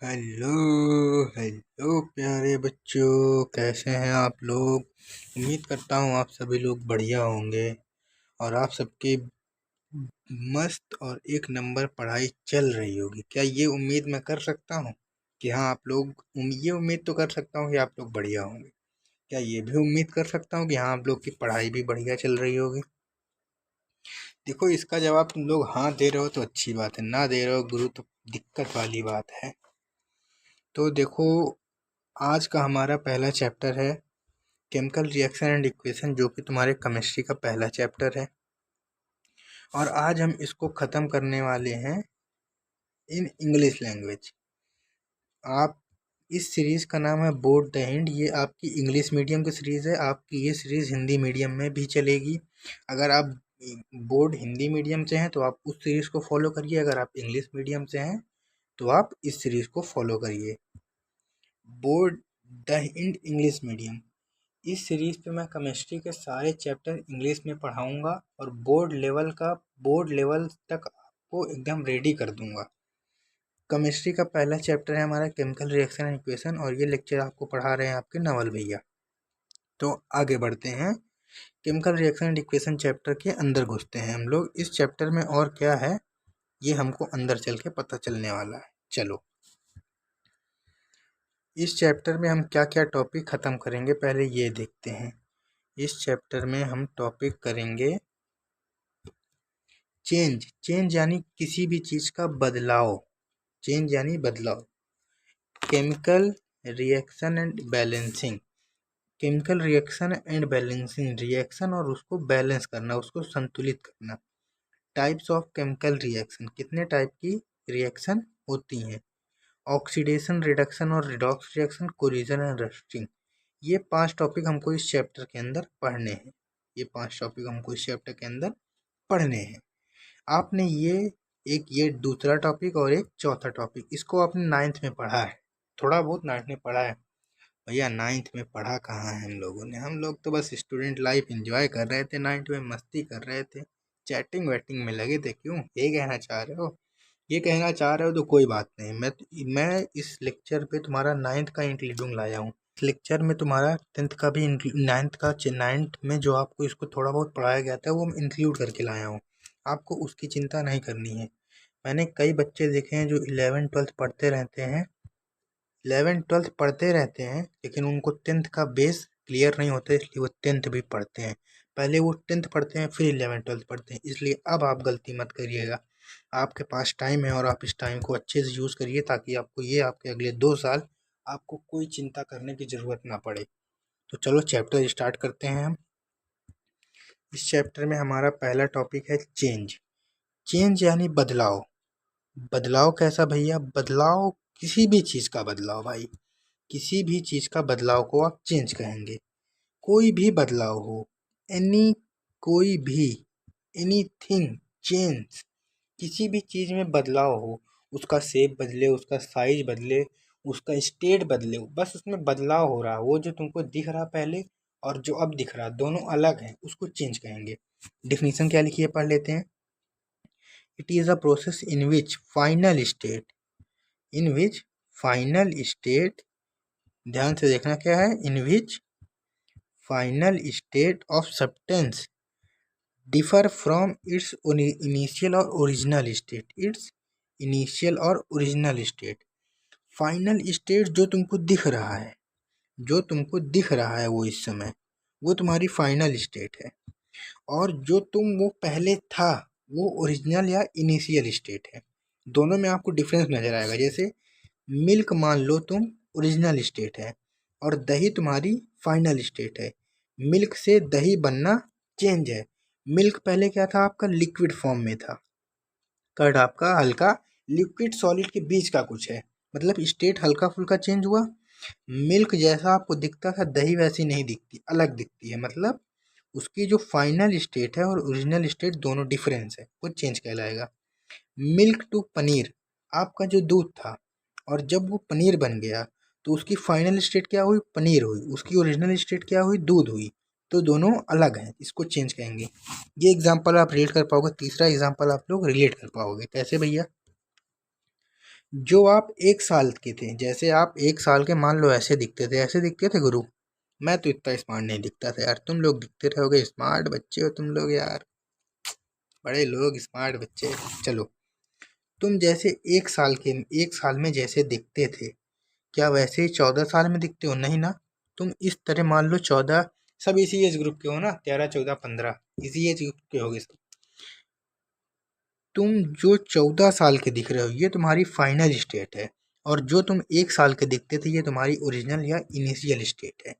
Hello hello प्यारे बच्चों, कैसे हैं आप लोग। उम्मीद करता हूँ आप सभी लोग बढ़िया होंगे और आप सबकी मस्त और एक नंबर पढ़ाई चल रही होगी। क्या ये उम्मीद मैं कर सकता हूँ कि हाँ आप लोग ये उम्मीद तो कर सकता हूँ कि आप लोग बढ़िया होंगे। क्या ये भी उम्मीद कर सकता हूँ कि हाँ आप लोग की पढ़ाई भी बढ़िया चल रही होगी। देखो, इसका जवाब तुम लोग हाँ दे रहे हो तो अच्छी बात है, ना दे रहे हो गुरु तो दिक्कत वाली बात है। तो देखो, आज का हमारा पहला चैप्टर है केमिकल रिएक्शन एंड इक्वेशन, जो कि तुम्हारे केमिस्ट्री का पहला चैप्टर है। और आज हम इसको ख़त्म करने वाले हैं इन इंग्लिश लैंग्वेज। आप इस सीरीज़ का नाम है बोर्ड द एंड। ये आपकी इंग्लिश मीडियम की सीरीज़ है। आपकी ये सीरीज़ हिंदी मीडियम में भी चलेगी। अगर आप बोर्ड हिंदी मीडियम से हैं तो आप उस सीरीज़ को फॉलो करिए, अगर आप इंग्लिश मीडियम से हैं तो आप इस सीरीज़ को फॉलो करिए। Board the end English medium, इस सीरीज़ पे मैं केमिस्ट्री के सारे चैप्टर इंग्लिश में पढ़ाऊंगा और बोर्ड लेवल तक आपको एकदम रेडी कर दूंगा। केमिस्ट्री का पहला चैप्टर है हमारा केमिकल रिएक्शन एंड इक्वेशन, और ये लेक्चर आपको पढ़ा रहे हैं आपके नवल भैया। तो आगे बढ़ते हैं, chemical reaction and equation chapter के अंदर घुसते हैं हम लोग। इस चैप्टर में और क्या है ये हमको अंदर चल के पता चलने वाला है। चलो, इस चैप्टर में हम क्या क्या टॉपिक ख़त्म करेंगे पहले ये देखते हैं। इस चैप्टर में हम टॉपिक करेंगे चेंज। चेंज यानी किसी भी चीज़ का बदलाव। चेंज यानी बदलाव। Chemical reaction and balancing. Chemical reaction and balancing, reaction और उसको बैलेंस करना, उसको संतुलित करना। टाइप्स ऑफ केमिकल रिएक्शन, कितने टाइप की रिएक्शन होती हैं। ऑक्सीडेशन, रिडक्शन और redox reaction, collision and rusting. ये 5 टॉपिक हमको इस चैप्टर के अंदर पढ़ने हैं। ये 5 टॉपिक हमको इस चैप्टर के अंदर पढ़ने हैं। आपने ये दूसरा टॉपिक और एक चौथा टॉपिक, इसको आपने 9th में पढ़ा है। थोड़ा बहुत 9th में पढ़ा है भैया। 9th में पढ़ा कहाँ है हम लोगों ने। हम लोग तो बस स्टूडेंट लाइफ एंजॉय कर रहे थे, 9th में मस्ती कर रहे थे, चैटिंग वैटिंग में लगे थे। क्यों ये कहना चाह रहे हो? ये कहना चाह रहे हो तो कोई बात नहीं। मैं इस लेक्चर पे तुम्हारा 9th का इंक्लूडिंग लाया हूँ। इस लेक्चर में तुम्हारा 10th का भी 9th में जो आपको इसको थोड़ा बहुत पढ़ाया गया था वो मैं इंक्लूड करके लाया हूँ। आपको उसकी चिंता नहीं करनी है। मैंने कई बच्चे देखे हैं जो 11th 12th पढ़ते रहते हैं, 11th 12th पढ़ते रहते हैं, लेकिन उनको 10th का बेस क्लियर नहीं होता, इसलिए वो 10th भी पढ़ते हैं। पहले वो 10th पढ़ते हैं फिर 11th 12th पढ़ते हैं। इसलिए अब आप गलती मत करिएगा। आपके पास टाइम है और आप इस टाइम को अच्छे से यूज़ करिए, ताकि आपको ये आपके अगले 2 साल आपको कोई चिंता करने की ज़रूरत ना पड़े। तो चलो चैप्टर स्टार्ट करते हैं हम। इस चैप्टर में हमारा पहला टॉपिक है चेंज। चेंज यानी बदलाव। बदलाव कैसा भैया? बदलाव किसी भी चीज़ का बदलाव भाई। किसी भी चीज़ का बदलाव को आप चेंज कहेंगे। कोई भी बदलाव हो, एनी कोई भी, एनीथिंग चेंज। किसी भी चीज़ में बदलाव हो, उसका शेप बदले, उसका साइज बदले, उसका स्टेट बदले, बस उसमें बदलाव हो रहा है। वो जो तुमको दिख रहा पहले और जो अब दिख रहा दोनों अलग हैं, उसको चेंज कहेंगे। डिफिनीशन क्या लिखी है पढ़ लेते हैं। It is a process in which final state, ध्यान से देखना क्या है, in which final state of substance differ from its initial और ओरिजिनल स्टेट। फाइनल स्टेट जो तुमको दिख रहा है, वो इस समय वो तुम्हारी फाइनल स्टेट है। और जो वो पहले था वो ओरिजिनल या इनिशियल स्टेट है। दोनों में आपको डिफरेंस नजर आएगा। जैसे मिल्क मान लो तुम ओरिजिनल स्टेट है और दही तुम्हारी फाइनल स्टेट है। मिल्क से दही बनना चेंज है। मिल्क पहले क्या था आपका? लिक्विड फॉर्म में था। कर्ड आपका हल्का लिक्विड सॉलिड के बीच का कुछ है, मतलब स्टेट हल्का फुल्का चेंज हुआ। मिल्क जैसा आपको दिखता था दही वैसी नहीं दिखती, अलग दिखती है। मतलब उसकी जो फाइनल स्टेट है और ओरिजिनल स्टेट दोनों डिफरेंस है, वो चेंज कहलाएगा। मिल्क टू पनीर, आपका जो दूध था और जब वो पनीर बन गया तो उसकी फाइनल स्टेट क्या हुई? पनीर हुई। उसकी ओरिजिनल स्टेट क्या हुई? दूध हुई। तो दोनों अलग हैं, इसको चेंज कहेंगे। ये एग्जांपल आप रिलेट कर पाओगे। तीसरा एग्जांपल आप लोग रिलेट कर पाओगे कैसे भैया? जो आप 1 साल के थे, जैसे आप 1 साल के मान लो ऐसे दिखते थे गुरु। मैं तो इतना स्मार्ट नहीं दिखता था यार, तुम लोग दिखते रहोगे स्मार्ट बच्चे हो तुम लोग यार, बड़े लोग स्मार्ट बच्चे। चलो, तुम जैसे 1 साल में जैसे दिखते थे, क्या वैसे ही 14 साल में दिखते हो? नहीं ना। तुम इस तरह मान लो 14, सब इसी एज ग्रुप के हो ना, 13 14 15 इसी एज ग्रुप के होगे सब। तुम जो 14 साल के दिख रहे हो ये तुम्हारी फाइनल स्टेट है, और जो तुम 1 साल के दिखते थे ये तुम्हारी ओरिजिनल या इनिशियल स्टेट है।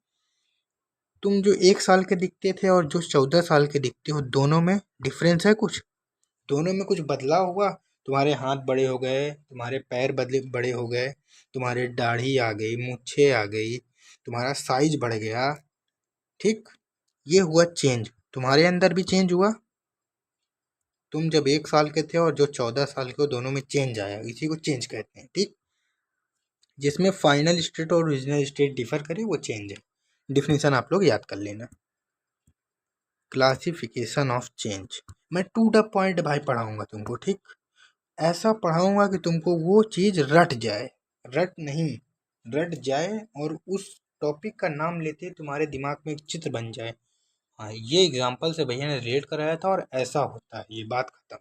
तुम जो 1 साल के दिखते थे और जो 14 साल के दिखते हो, दोनों में डिफरेंस है कुछ? दोनों में कुछ बदलाव हुआ? तुम्हारे हाथ बड़े हो गए, तुम्हारे पैर बदले बड़े हो गए, तुम्हारे दाढ़ी आ गई, मूछें आ गई, तुम्हारा साइज बढ़ गया, ठीक? ये हुआ चेंज, तुम्हारे अंदर भी चेंज हुआ। तुम जब 1 साल के थे और जो 14 साल के हो, दोनों में चेंज आया, इसी को चेंज कहते हैं, ठीक? जिसमें फाइनल स्टेट और ओरिजिनल स्टेट डिफर करे वो चेंज है। डिफिनेशन आप लोग याद कर लेना। क्लासिफिकेशन ऑफ चेंज, मैं टू द पॉइंट भाई पढ़ाऊंगा तुमको, ठीक? ऐसा पढ़ाऊंगा कि तुमको वो चीज रट जाए, रट नहीं, रट जाए, और उस टॉपिक का नाम लेते ही तुम्हारे दिमाग में एक चित्र बन जाए। हाँ, ये एग्जाम्पल से भैया ने रिलेट कराया था और ऐसा होता है, ये बात खत्म।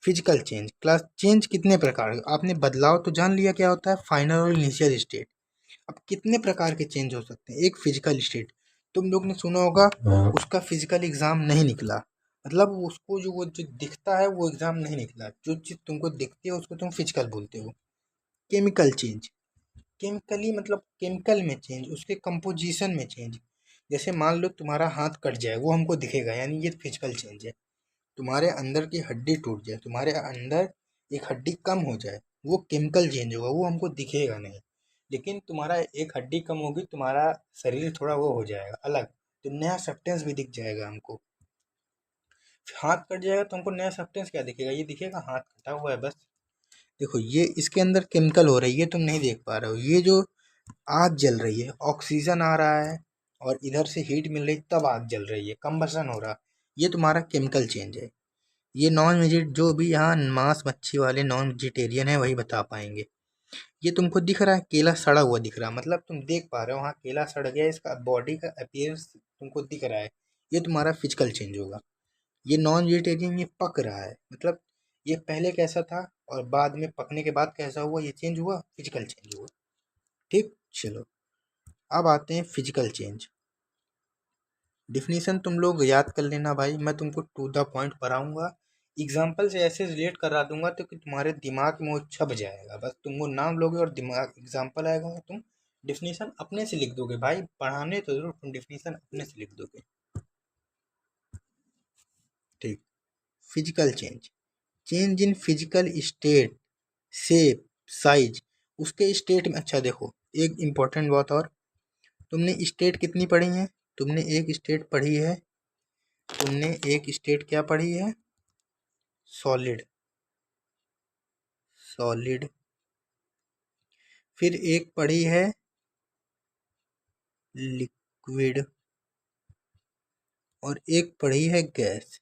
फिजिकल चेंज, क्लास चेंज कितने प्रकार के? आपने बदलाव तो जान लिया क्या होता है, फाइनल और इनिशियल स्टेट। अब कितने प्रकार के चेंज हो सकते हैं? एक फिजिकल स्टेट, तुम लोग ने सुना होगा उसका फिजिकल एग्जाम नहीं निकला, मतलब उसको जो वो जो दिखता है वो एग्जाम नहीं निकला, जो चीज तुमको दिखती है उसको तुम फिजिकल बोलते हो। केमिकल चेंज, केमिकली मतलब केमिकल में चेंज, उसके कंपोजिशन में चेंज। जैसे मान लो तुम्हारा हाथ कट जाए, वो हमको दिखेगा, यानी ये फिजिकल चेंज है। तुम्हारे अंदर की हड्डी टूट जाए, तुम्हारे अंदर एक हड्डी कम हो जाए, वो केमिकल चेंज होगा, वो हमको दिखेगा नहीं। लेकिन तुम्हारा एक हड्डी कम होगी, तुम्हारा शरीर थोड़ा वो हो जाएगा अलग, तो नया सब्सटेंस भी दिख जाएगा हमको। हाथ कट जाएगा तो हमको नया सब्सटेंस क्या दिखेगा? ये दिखेगा हाथ कटा हुआ है बस। देखो ये इसके अंदर केमिकल हो रही है, ये तुम नहीं देख पा रहे हो। ये जो आग जल रही है, ऑक्सीजन आ रहा है और इधर से हीट मिल रही, तब आग जल रही है, कंबसन हो रहा, ये तुम्हारा केमिकल चेंज है। ये नॉन वेजिट जो भी यहाँ मांस मच्छी वाले नॉन वेजिटेरियन है वही बता पाएंगे। ये तुमको दिख रहा है केला सड़ा हुआ दिख रहा है, मतलब तुम देख पा रहे हो हाँ केला सड़ गया, इसका बॉडी का अपीयरेंस तुमको दिख रहा है, ये तुम्हारा फिजिकल चेंज होगा। ये नॉन वेजिटेरियन ये पक रहा है, मतलब ये पहले कैसा था और बाद में पकने के बाद कैसा हुआ, ये चेंज हुआ, फिजिकल चेंज हुआ, ठीक? चलो, अब आते हैं फिजिकल चेंज। डिफिनीशन तुम लोग याद कर लेना भाई, मैं तुमको टू द पॉइंट पढ़ाऊंगा, एग्जाम्पल से ऐसे रिलेट करा दूंगा तो कि तुम्हारे दिमाग में वो छप जाएगा। बस तुम वो नाम लोगे और दिमाग एग्जाम्पल आएगा और तुम डिफिनीशन अपने से लिख दोगे भाई, पढ़ाने तो जरूर, तुम डिफिनीशन अपने से लिख दोगे, ठीक? Physical change, change in physical state, shape, size, उसके स्टेट में। अच्छा देखो, एक इम्पोर्टेंट बात और, तुमने स्टेट कितनी पढ़ी है? तुमने एक स्टेट पढ़ी है, तुमने एक स्टेट क्या पढ़ी है? Solid, solid. फिर एक पढ़ी है लिक्विड, और एक पढ़ी है गैस।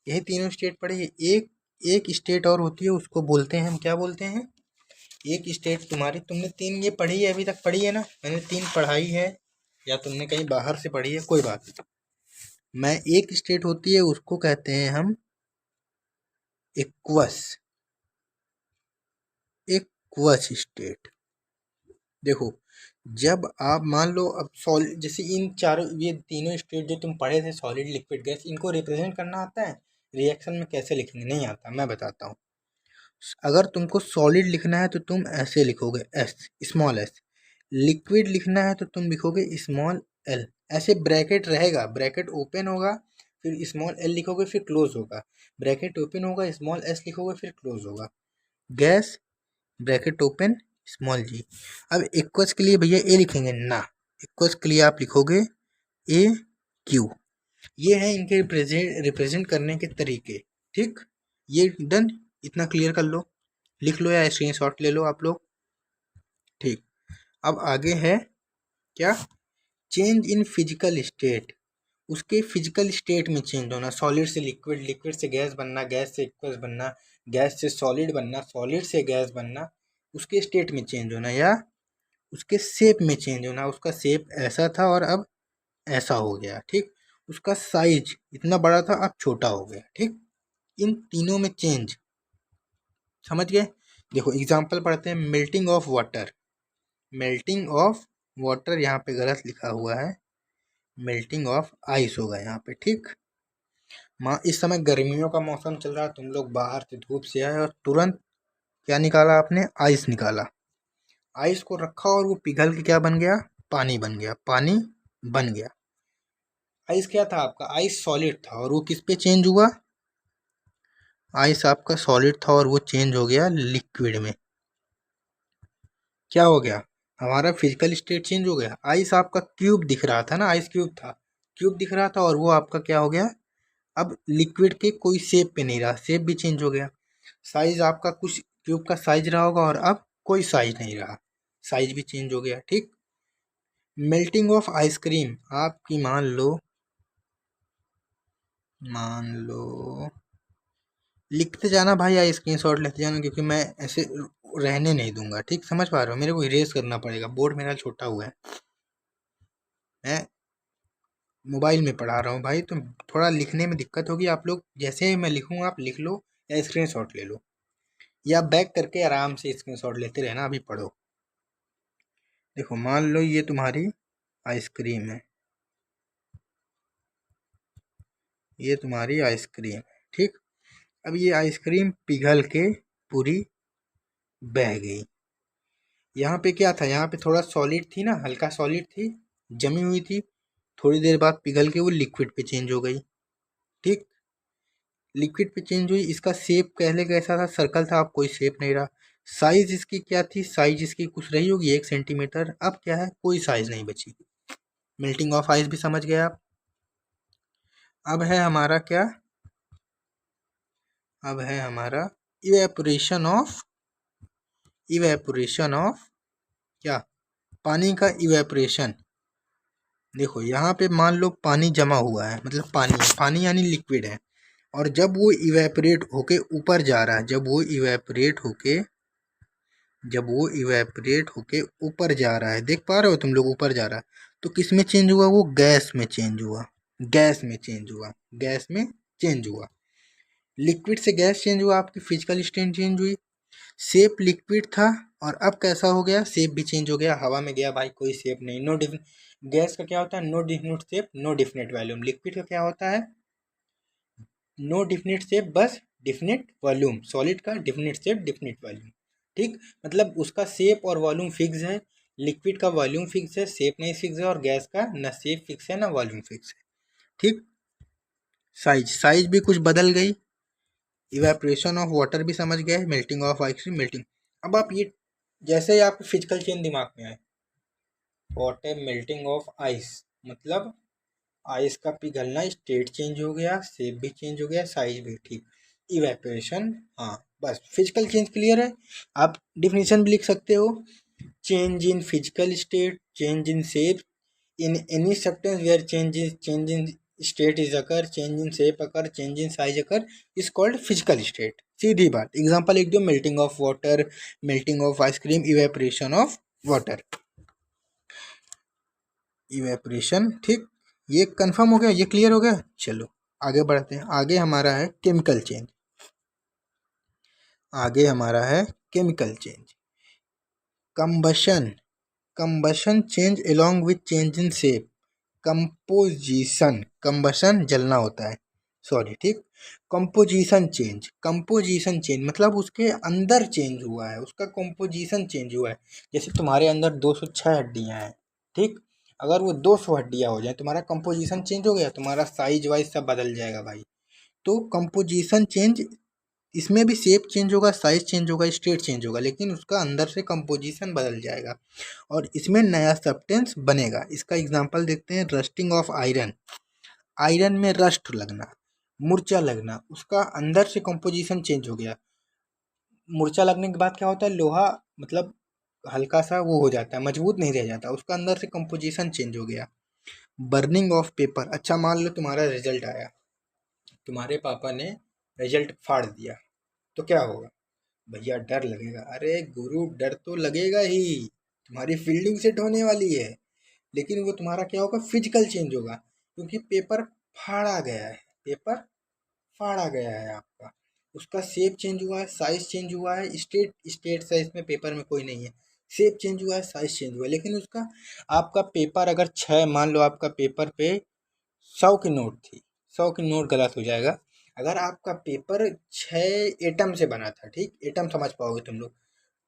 यही तीनों स्टेट पढ़ी है। एक एक स्टेट और होती है, उसको बोलते हैं हम, क्या बोलते हैं? एक स्टेट तुम्हारी, तुमने तीन ये पढ़ी है, अभी तक पढ़ी है ना? मैंने तीन पढ़ाई है, या तुमने कहीं बाहर से पढ़ी है, कोई बात नहीं। मैं एक स्टेट होती है उसको कहते हैं हम एक्वस, एक्वस स्टेट। देखो, जब आप मान लो अब सॉलिड, जैसे इन चारों ये तीनों स्टेट जो तुम पढ़े थे, सॉलिड लिक्विड गैस, इनको रिप्रेजेंट करना आता है? रिएक्शन में कैसे लिखेंगे? नहीं आता, मैं बताता हूँ। अगर तुमको सॉलिड लिखना है तो तुम ऐसे लिखोगे, एस, स्मॉल एस। लिक्विड लिखना है तो तुम लिखोगे स्मॉल एल। ऐसे ब्रैकेट रहेगा, ब्रैकेट ओपन होगा, फिर स्मॉल एल लिखोगे, फिर क्लोज होगा, ब्रैकेट ओपन होगा, स्मॉल एस लिखोगे, फिर क्लोज होगा। गैस, ब्रैकेट ओपन, स्मॉल जी। अब इक्वस के लिए भैया ए लिखेंगे ना, इक्वस के लिए आप लिखोगे ए क्यू। ये है इनके रिप्रेजेंट करने के तरीके, ठीक? ये डन, इतना क्लियर कर लो, लिख लो या स्क्रीनशॉट ले लो आप लोग, ठीक? अब आगे है क्या? चेंज इन फिजिकल स्टेट, उसके फिजिकल स्टेट में चेंज होना, सॉलिड से लिक्विड, लिक्विड से गैस बनना, गैस से एक्वस बनना, गैस से सॉलिड बनना, सॉलिड से गैस बनना, उसके स्टेट में चेंज होना, या उसके शेप में चेंज होना। उसका शेप ऐसा था और अब ऐसा हो गया, ठीक। उसका साइज इतना बड़ा था, अब छोटा हो गया, ठीक। इन तीनों में चेंज, समझ गए। देखो एग्जाम्पल पढ़ते हैं। Melting of water, melting of water यहाँ पे गलत लिखा हुआ है, मेल्टिंग ऑफ आइस होगा यहाँ पे, ठीक। माँ इस समय गर्मियों का मौसम चल रहा है, तुम लोग बाहर से धूप से आए और तुरंत क्या निकाला आपने, आइस निकाला। आइस को रखा और वो पिघल के क्या बन गया, पानी बन गया, पानी बन गया। आइस क्या था आपका, आइस सॉलिड था और वो किस पे चेंज हुआ, आइस आपका सॉलिड था और वो चेंज हो गया लिक्विड में। क्या हो गया, हमारा फिजिकल स्टेट चेंज हो गया। आइस आपका क्यूब दिख रहा था ना, आइस क्यूब था, क्यूब दिख रहा था और वो आपका क्या हो गया, अब लिक्विड के कोई शेप पे नहीं रहा, शेप भी चेंज हो गया। साइज आपका कुछ क्यूब का साइज रहा होगा और अब कोई साइज नहीं रहा, साइज भी चेंज हो गया, ठीक। मेल्टिंग ऑफ आइसक्रीम, आपकी मान लो लिखते जाना भाई, या स्क्रीनशॉट लेते जाना, क्योंकि मैं ऐसे रहने नहीं दूंगा, ठीक। समझ पा रहे हो, मेरे को इरेज करना पड़ेगा, बोर्ड मेरा छोटा हुआ है, मैं मोबाइल में पढ़ा रहा हूँ भाई, तो थोड़ा लिखने में दिक्कत होगी। आप लोग जैसे ही मैं लिखूँ आप लिख लो या स्क्रीनशॉट ले लो, या बैक करके आराम से स्क्रीनशॉट लेते रहना, अभी पढ़ो। देखो मान लो ये तुम्हारी आइसक्रीम है, ये तुम्हारी आइसक्रीम है, ठीक। अब ये आइसक्रीम पिघल के पूरी बह गई। यहाँ पे क्या था, यहाँ पे थोड़ा सॉलिड थी ना, हल्का सॉलिड थी, जमी हुई थी, थोड़ी देर बाद पिघल के वो लिक्विड पे चेंज हो गई, ठीक। लिक्विड पे चेंज हुई, इसका शेप पहले कैसा था, सर्कल था, अब कोई शेप नहीं रहा। साइज इसकी क्या थी, साइज इसकी कुछ रही होगी 1 सेंटीमीटर, अब क्या है, कोई साइज नहीं बची। मेल्टिंग ऑफ आइस भी समझ गए आप। अब है हमारा क्या, अब है हमारा इवेपोरेशन ऑफ, इवेपोरेशन ऑफ क्या, पानी का इवेपोरेशन। देखो यहाँ पे मान लो पानी जमा हुआ है, मतलब पानी, पानी यानी लिक्विड है, और जब वो इवेपोरेट होके ऊपर जा रहा है, जब वो इवेपोरेट होके ऊपर जा रहा है, देख पा रहे हो तुम लोग, ऊपर जा रहा है, तो किस में चेंज हुआ, वो गैस में चेंज हुआ, गैस में चेंज हुआ, गैस में चेंज हुआ। लिक्विड से गैस चेंज हुआ, आपकी फिजिकल स्टेट चेंज हुई। शेप लिक्विड था और अब कैसा हो गया, शेप भी चेंज हो गया, हवा में गया भाई, कोई शेप नहीं, नो डिफिन। गैस का क्या होता है, no definite shape, no definite volume. Liquid का क्या होता है, नो डिफिनिट शेप, बस डिफिनिट वॉल्यूम। सॉलिड का डिफिनिट शेप, डिफिनिट वॉल्यूम, ठीक। मतलब उसका शेप और वॉल्यूम फिक्स है, लिक्विड का वॉल्यूम फिक्स है, शेप नहीं फिक्स है, और गैस का ना शेप फिक्स है ना वॉल्यूम फिक्स है, ठीक। साइज, साइज भी कुछ बदल गई। इवेपोरेशन ऑफ वाटर भी समझ गए, मेल्टिंग ऑफ आइसक्रीम, मेल्टिंग। अब आप ये जैसे ही आपको फिजिकल चेंज दिमाग में आए, व्हाट है मेल्टिंग ऑफ आइस, मतलब आइस का पिघलना, स्टेट चेंज हो गया, शेप भी चेंज हो गया, साइज भी, ठीक। इवेपोरेशन, हाँ बस फिजिकल चेंज क्लियर है। आप डिफिनीशन भी लिख सकते हो, change in physical state, change in shape, in any substance where change in state is occur, change in shape occur, change in size occur, is called physical state। सीधी बात, example लिख दो, melting of water, melting of ice cream, evaporation of water, evaporation, ठीक। ये confirm हो गया, ये clear हो गया। चलो आगे बढ़ते हैं। आगे हमारा है केमिकल चेंज, आगे हमारा है chemical change. Combustion, combustion change along with change in shape, composition, combustion जलना होता है, सॉरी, ठीक। कंपोजिशन चेंज, कंपोजिशन चेंज मतलब उसके अंदर चेंज हुआ है, उसका कंपोजिशन चेंज हुआ है। जैसे तुम्हारे अंदर 206 हड्डियां हैं, ठीक। अगर वो 200 हड्डियां हो जाए, तुम्हारा कंपोजिशन चेंज हो गया, तुम्हारा साइज वाइज सब बदल जाएगा भाई। तो कंपोजिशन चेंज, इसमें भी शेप चेंज होगा, साइज चेंज होगा, स्टेट चेंज होगा, लेकिन उसका अंदर से कंपोजिशन बदल जाएगा और इसमें नया सब्सटेंस बनेगा। इसका एग्जांपल देखते हैं, रस्टिंग ऑफ आयरन, आयरन में रस्ट लगना, मूर्छा लगना, उसका अंदर से कंपोजिशन चेंज हो गया। मूर्छा लगने के बाद क्या होता है, लोहा मतलब हल्का सा वो हो जाता है, मजबूत नहीं रह जाता, उसका अंदर से कंपोजिशन चेंज हो गया। बर्निंग ऑफ पेपर, अच्छा मान लो तुम्हारा रिजल्ट आया, तुम्हारे पापा ने रिजल्ट फाड़ दिया, तो क्या होगा भैया? डर लगेगा। अरे गुरु डर तो लगेगा ही, तुम्हारी फील्डिंग सेट होने वाली है, लेकिन वो तुम्हारा क्या होगा, फिजिकल चेंज होगा, क्योंकि पेपर फाड़ा गया है, पेपर फाड़ा गया है आपका, उसका शेप चेंज हुआ है, साइज चेंज हुआ है, स्टेट स्टेट साइज में पेपर में कोई नहीं है, शेप चेंज हुआ है, साइज चेंज हुआ है, लेकिन उसका आपका पेपर अगर छः, मान लो आपका पेपर पे 100 की नोट थी, 100 की नोट गलत हो जाएगा। अगर आपका पेपर 6 एटम से बना था, ठीक, एटम समझ पाओगे तुम लोग,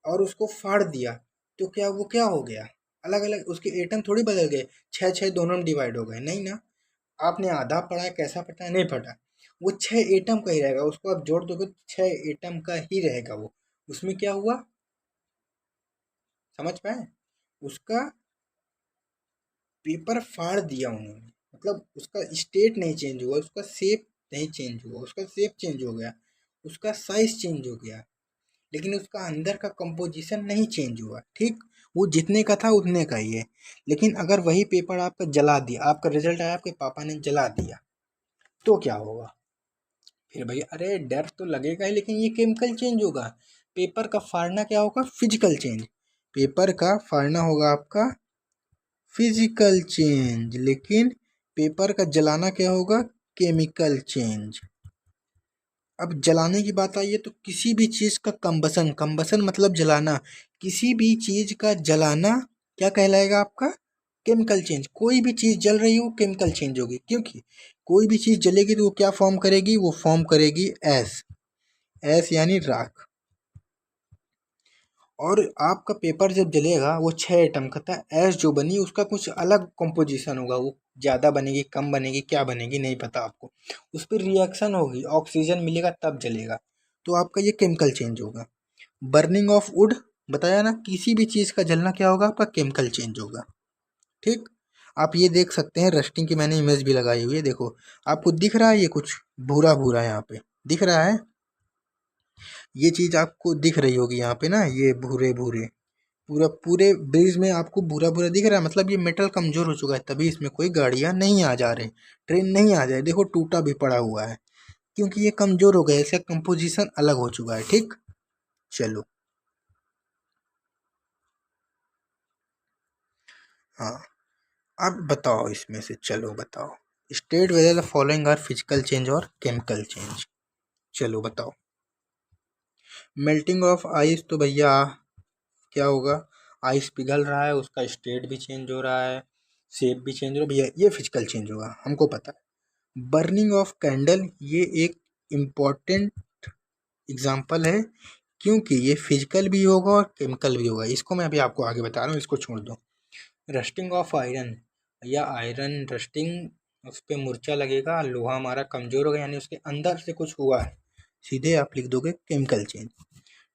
और उसको फाड़ दिया, तो क्या वो क्या हो गया, अलग अलग उसके एटम थोड़ी बदल गए, छः छः दोनों में डिवाइड हो गए, नहीं ना। आपने आधा पढ़ा है, कैसा पढ़ा है, नहीं पढ़ा, वो 6 एटम का ही रहेगा, उसको आप जोड़ दोगे तो 6 एटम का ही रहेगा वो। उसमें क्या हुआ, समझ पाए? उसका पेपर फाड़ दिया उन्होंने, मतलब उसका स्टेट नहीं चेंज हुआ, उसका शेप नहीं चेंज हुआ, उसका शेप चेंज हो गया, उसका साइज चेंज हो गया, लेकिन उसका अंदर का कंपोजिशन नहीं चेंज हुआ, ठीक। वो जितने का था उतने का ही है। लेकिन अगर वही पेपर आपका जला दिया, आपका रिजल्ट आया, आपके पापा ने जला दिया, तो क्या होगा? फिर भैया अरे डर तो लगेगा ही, लेकिन ये केमिकल चेंज होगा। पेपर का फाड़ना क्या होगा, फिजिकल चेंज। पेपर का फाड़ना होगा आपका फिजिकल चेंज, लेकिन पेपर का जलाना क्या होगा, केमिकल चेंज। अब जलाने की बात आई है तो किसी भी चीज का कंबसन, कंबसन मतलब जलाना, किसी भी चीज का जलाना क्या कहलाएगा आपका, केमिकल चेंज। कोई भी चीज जल रही हो केमिकल चेंज होगी, क्योंकि कोई भी चीज जलेगी तो वो क्या फॉर्म करेगी, वो फॉर्म करेगी एस, एस यानी राख। और आपका पेपर जब जलेगा वो 6 एटम का था, एस जो बनी उसका कुछ अलग कंपोजिशन होगा, वो ज़्यादा बनेगी कम बनेगी क्या बनेगी नहीं पता आपको, उस पर रिएक्शन होगी, ऑक्सीजन मिलेगा तब जलेगा, तो आपका ये केमिकल चेंज होगा। बर्निंग ऑफ वुड, बताया ना, किसी भी चीज़ का जलना क्या होगा आपका, केमिकल चेंज होगा, ठीक। आप ये देख सकते हैं, रस्टिंग की मैंने इमेज भी लगाई हुई है, देखो आपको दिख रहा है ये कुछ भूरा भूरा यहाँ पे दिख रहा है, ये चीज़ आपको दिख रही होगी यहाँ पे ना, ये भूरे भूरे पूरा पूरे ब्रिज में आपको भूरा भूरा दिख रहा है, मतलब ये मेटल कमजोर हो चुका है, तभी इसमें कोई गाड़ियां नहीं आ जा रही, ट्रेन नहीं आ जाए, देखो टूटा भी पड़ा हुआ है, क्योंकि ये कमजोर हो गया, इसका कंपोजिशन अलग हो चुका है, ठीक। चलो, हाँ, अब बताओ इसमें से, चलो बताओ, state whether the following are physical change और केमिकल चेंज, चलो बताओ। मेल्टिंग ऑफ आइस, तो भैया क्या होगा, आइस पिघल रहा है, उसका स्टेट भी चेंज हो रहा है, शेप भी चेंज हो रहा है, भैया ये फिजिकल चेंज होगा, हमको पता है। बर्निंग ऑफ कैंडल, ये एक इम्पॉर्टेंट एग्जाम्पल है, क्योंकि ये फिजिकल भी होगा और केमिकल भी होगा, इसको मैं अभी आपको आगे बता रहा हूँ, इसको छोड़ दो। रस्टिंग ऑफ आयरन, या आयरन रस्टिंग, उस पर मूर्छा लगेगा, लोहा हमारा कमजोर होगा, यानी उसके अंदर से कुछ हुआ है, सीधे आप लिख दोगे केमिकल चेंज।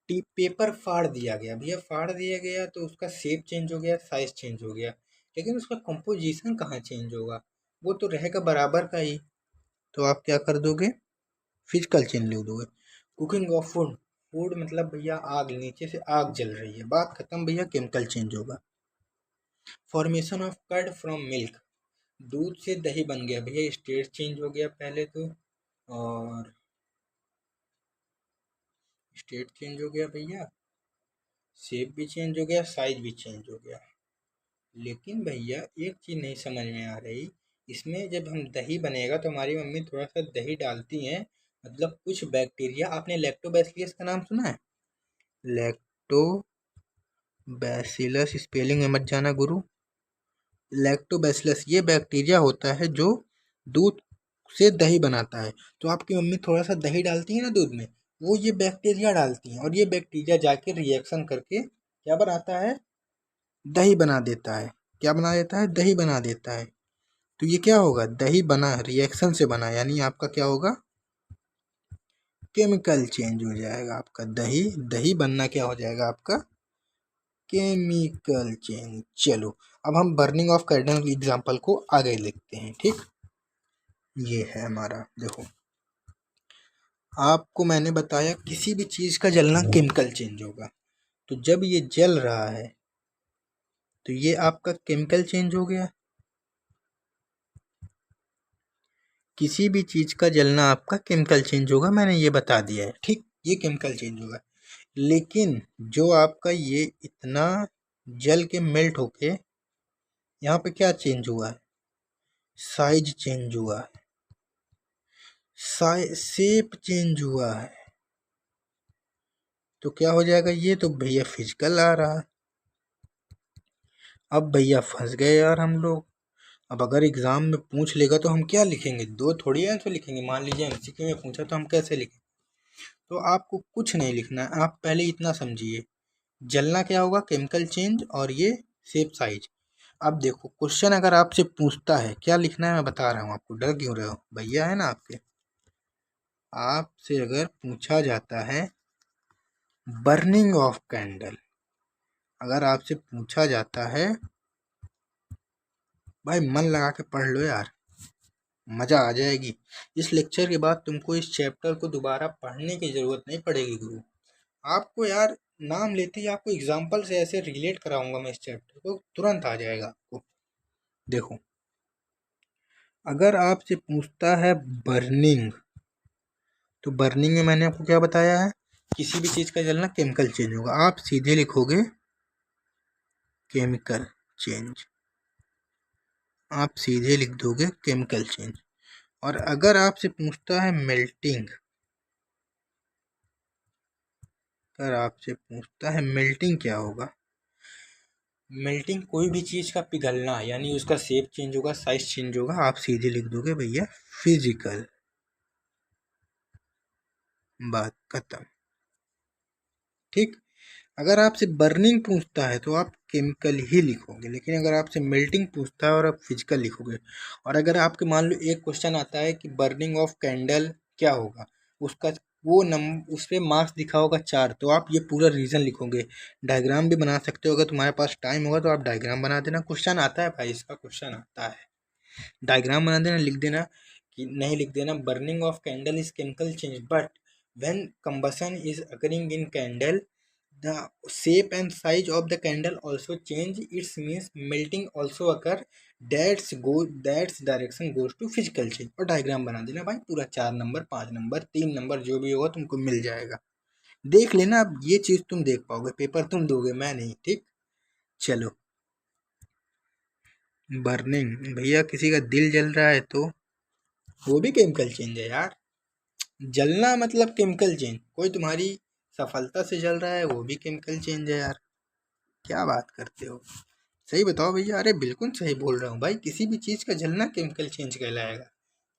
टी पेपर फाड़ दिया गया, भैया फाड़ दिया गया तो उसका शेप चेंज हो गया, साइज चेंज हो गया, लेकिन उसका कंपोजिशन कहाँ चेंज होगा, वो तो रहेगा बराबर का ही, तो आप क्या कर दोगे, फिजिकल चेंज लिख दोगे। कुकिंग ऑफ फूड, फूड मतलब भैया आग, नीचे से आग जल रही है, बात खत्म भैया, केमिकल चेंज होगा। Formation of curd from milk, दूध से दही बन गया, भैया स्टेट चेंज हो गया पहले तो, और स्टेट चेंज हो गया भैया, शेप भी चेंज हो गया, साइज भी चेंज हो गया, लेकिन भैया एक चीज़ नहीं समझ में आ रही, इसमें जब हम दही बनेगा तो हमारी मम्मी थोड़ा सा दही डालती हैं, मतलब कुछ बैक्टीरिया, आपने लैक्टोबैसिलस का नाम सुना है, लैक्टोबैसिलस स्पेलिंग में मत जाना गुरु, लैक्टोबैसिलस ये बैक्टीरिया होता है जो दूध से दही बनाता है, तो आपकी मम्मी थोड़ा सा दही डालती है ना दूध में, वो ये बैक्टीरिया डालती हैं, और ये बैक्टीरिया जाके रिएक्शन करके क्या बनाता है, दही बना देता है, क्या बना देता है, दही बना देता है, तो ये क्या होगा, दही बना रिएक्शन से बना, यानी आपका क्या होगा, केमिकल चेंज हो जाएगा आपका, दही दही बनना क्या हो जाएगा आपका, केमिकल चेंज। चलो, अब हम बर्निंग ऑफ कैंडल एग्जांपल को आगे लिखते हैं, ठीक। ये है हमारा, देखो आपको मैंने बताया किसी भी चीज का जलना केमिकल चेंज होगा, तो जब ये जल रहा है तो ये आपका केमिकल चेंज हो गया, किसी भी चीज़ का जलना आपका केमिकल चेंज होगा, मैंने ये बता दिया है, ठीक, ये केमिकल चेंज होगा। लेकिन जो आपका ये इतना जल के मेल्ट होके यहाँ पे क्या चेंज हुआ है, साइज चेंज हुआ है, शेप चेंज हुआ है, तो क्या हो जाएगा, ये तो भैया फिजिकल आ रहा है। अब भैया फंस गए यार हम लोग। अब अगर एग्जाम में पूछ लेगा तो हम क्या लिखेंगे, दो थोड़ी आंसर लिखेंगे। मान लीजिए एमसीक्यू में पूछा तो हम कैसे लिखें। तो आपको कुछ नहीं लिखना है, आप पहले इतना समझिए, जलना क्या होगा, केमिकल चेंज, और ये शेप साइज। अब देखो क्वेश्चन अगर आपसे पूछता है, क्या लिखना है मैं बता रहा हूँ आपको, डर क्यों रहे हो, भैया है ना आपके। आपसे अगर पूछा जाता है बर्निंग ऑफ कैंडल, अगर आपसे पूछा जाता है, भाई मन लगा के पढ़ लो यार, मजा आ जाएगी। इस लेक्चर के बाद तुमको इस चैप्टर को दोबारा पढ़ने की जरूरत नहीं पड़ेगी गुरु। आपको यार नाम लेते ही आपको एग्जाम्पल से ऐसे रिलेट कराऊंगा मैं इस चैप्टर को, तुरंत आ जाएगा आपको। देखो अगर आपसे पूछता है बर्निंग, तो बर्निंग में मैंने आपको क्या बताया है, किसी भी चीज का जलना केमिकल चेंज होगा। आप सीधे लिखोगे केमिकल चेंज, आप सीधे लिख दोगे केमिकल चेंज। और अगर आपसे पूछता है मेल्टिंग, अगर आपसे पूछता है मेल्टिंग क्या होगा, मेल्टिंग कोई भी चीज का पिघलना, यानी उसका शेप चेंज होगा, साइज चेंज होगा। आप सीधे लिख दोगे भैया फिजिकल, बात खत्म, ठीक। अगर आपसे बर्निंग पूछता है तो आप केमिकल ही लिखोगे, लेकिन अगर आपसे मेल्टिंग पूछता है और आप फिजिकल लिखोगे। और अगर आपके मान लो एक क्वेश्चन आता है कि बर्निंग ऑफ कैंडल क्या होगा, उसका वो नंबर, उस पर मार्क्स दिखा होगा 4, तो आप ये पूरा रीजन लिखोगे। डायग्राम भी बना सकते हो, अगर तुम्हारे पास टाइम होगा तो आप डायग्राम बना देना। क्वेश्चन आता है भाई, इसका क्वेश्चन आता है, डायग्राम बना देना, लिख देना कि नहीं, लिख देना burning of candle is chemical change, but when combustion is occurring in candle, the shape and size of the candle also change, it means melting also occur, that's direction goes to physical change। और diagram बना देना भाई पूरा, 4 number 5 number 3 number जो भी होगा तुमको मिल जाएगा। देख लेना, अब ये चीज तुम देख पाओगे, पेपर तुम दोगे मैं नहीं, ठीक। चलो बर्निंग, भैया किसी का दिल जल रहा है तो वो भी केमिकल चेंज है यार। जलना मतलब केमिकल चेंज, कोई तुम्हारी सफलता से जल रहा है वो भी केमिकल चेंज है यार, क्या बात करते हो। सही बताओ भैया, अरे बिल्कुल सही बोल रहा हूँ भाई, किसी भी चीज का जलना केमिकल चेंज कहलाएगा,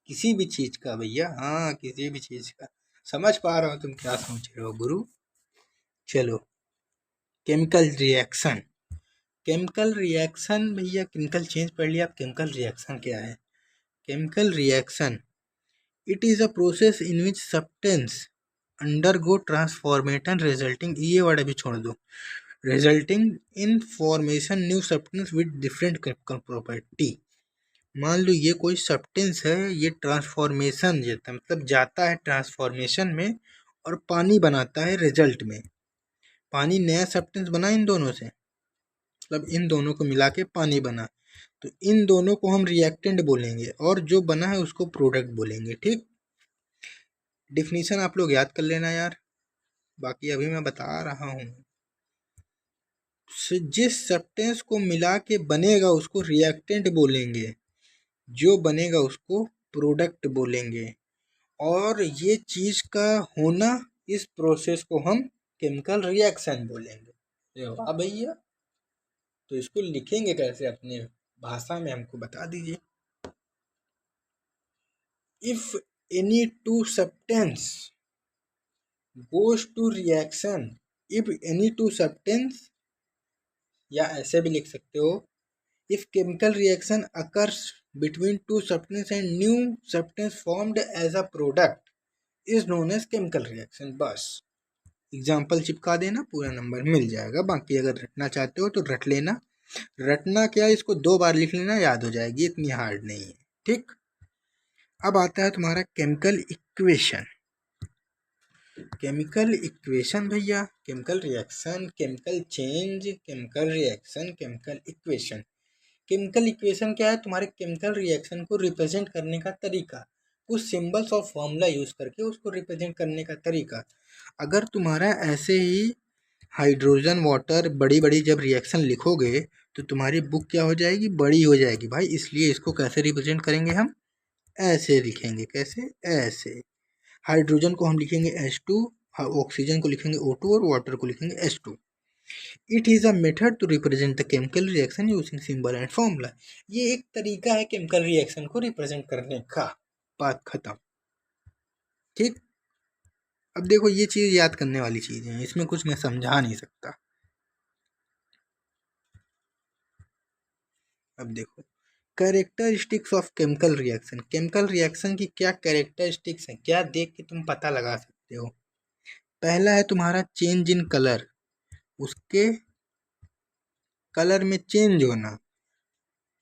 किसी भी चीज का भैया, हाँ किसी भी चीज का। समझ पा रहा हूँ तुम क्या सोच रहे हो गुरु। चलो केमिकल रिएक्शन, केमिकल रिएक्शन भैया, केमिकल चेंज पढ़ लिया, अब केमिकल रिएक्शन क्या है। Chemical reaction, it is a process in which substance undergo transformation resulting, ये वर्ड अभी छोड़ दो, resulting in formation new substance with different chemical property. मान लो ये कोई सब्सटेंस है, ये ट्रांसफॉर्मेशन जाता है, मतलब जाता है ट्रांसफॉर्मेशन में और पानी बनाता है रिजल्ट में। पानी नया सब्सटेंस बना इन दोनों से, मतलब इन दोनों को मिला के पानी बना, तो इन दोनों को हम रिएक्टेंट बोलेंगे और जो बना है उसको प्रोडक्ट बोलेंगे, ठीक। डिफिनीशन आप लोग याद कर लेना यार, बाकी अभी मैं बता रहा हूँ। जिस सब्सटेंस को मिला के बनेगा उसको रिएक्टेंट बोलेंगे, जो बनेगा उसको प्रोडक्ट बोलेंगे, और ये चीज का होना, इस प्रोसेस को हम केमिकल रिएक्शन बोलेंगे। ये वाह भैया, तो इसको लिखेंगे कैसे अपने भाषा में, हमको बता दीजिए। If any two substance goes to reaction, if any two substance, या ऐसे भी लिख सकते हो, if chemical reaction occurs between two substances and new substance formed as a product is known as chemical reaction। बस एग्जाम्पल चिपका देना, पूरा नंबर मिल जाएगा। बाकी अगर रटना चाहते हो तो रट लेना, रटना क्या, इसको 2 बार लिख लेना, याद हो जाएगी, इतनी हार्ड नहीं है, ठीक। अब आता है तुम्हारा केमिकल इक्वेशन। केमिकल इक्वेशन भैया, chemical reaction, chemical change, chemical reaction, chemical equation. Chemical equation क्या है, तुम्हारे केमिकल रिएक्शन को रिप्रेजेंट करने का तरीका। कुछ सिंबल्स और फॉर्मूला यूज करके उसको रिप्रेजेंट करने का तरीका। अगर तुम्हारा ऐसे ही हाइड्रोजन वाटर बड़ी बड़ी जब रिएक्शन लिखोगे तो तुम्हारी बुक क्या हो जाएगी, बड़ी हो जाएगी भाई। इसलिए इसको कैसे रिप्रेजेंट करेंगे हम, ऐसे लिखेंगे। कैसे, ऐसे। हाइड्रोजन को हम लिखेंगे H2, ऑक्सीजन को लिखेंगे O2 और वाटर को लिखेंगे H2। It is a method to represent the chemical reaction using symbol and formula. ये एक तरीका है केमिकल रिएक्शन को रिप्रेजेंट करने का। बात खत्म। ठीक। अब देखो ये चीज याद करने वाली चीज है, इसमें कुछ मैं समझा नहीं सकता। अब देखो characteristics of chemical reaction. Chemical reaction की क्या कैरेक्टरिस्टिक्स है, क्या देख के तुम पता लगा सकते हो। पहला है तुम्हारा चेंज इन कलर, उसके कलर में चेंज होना।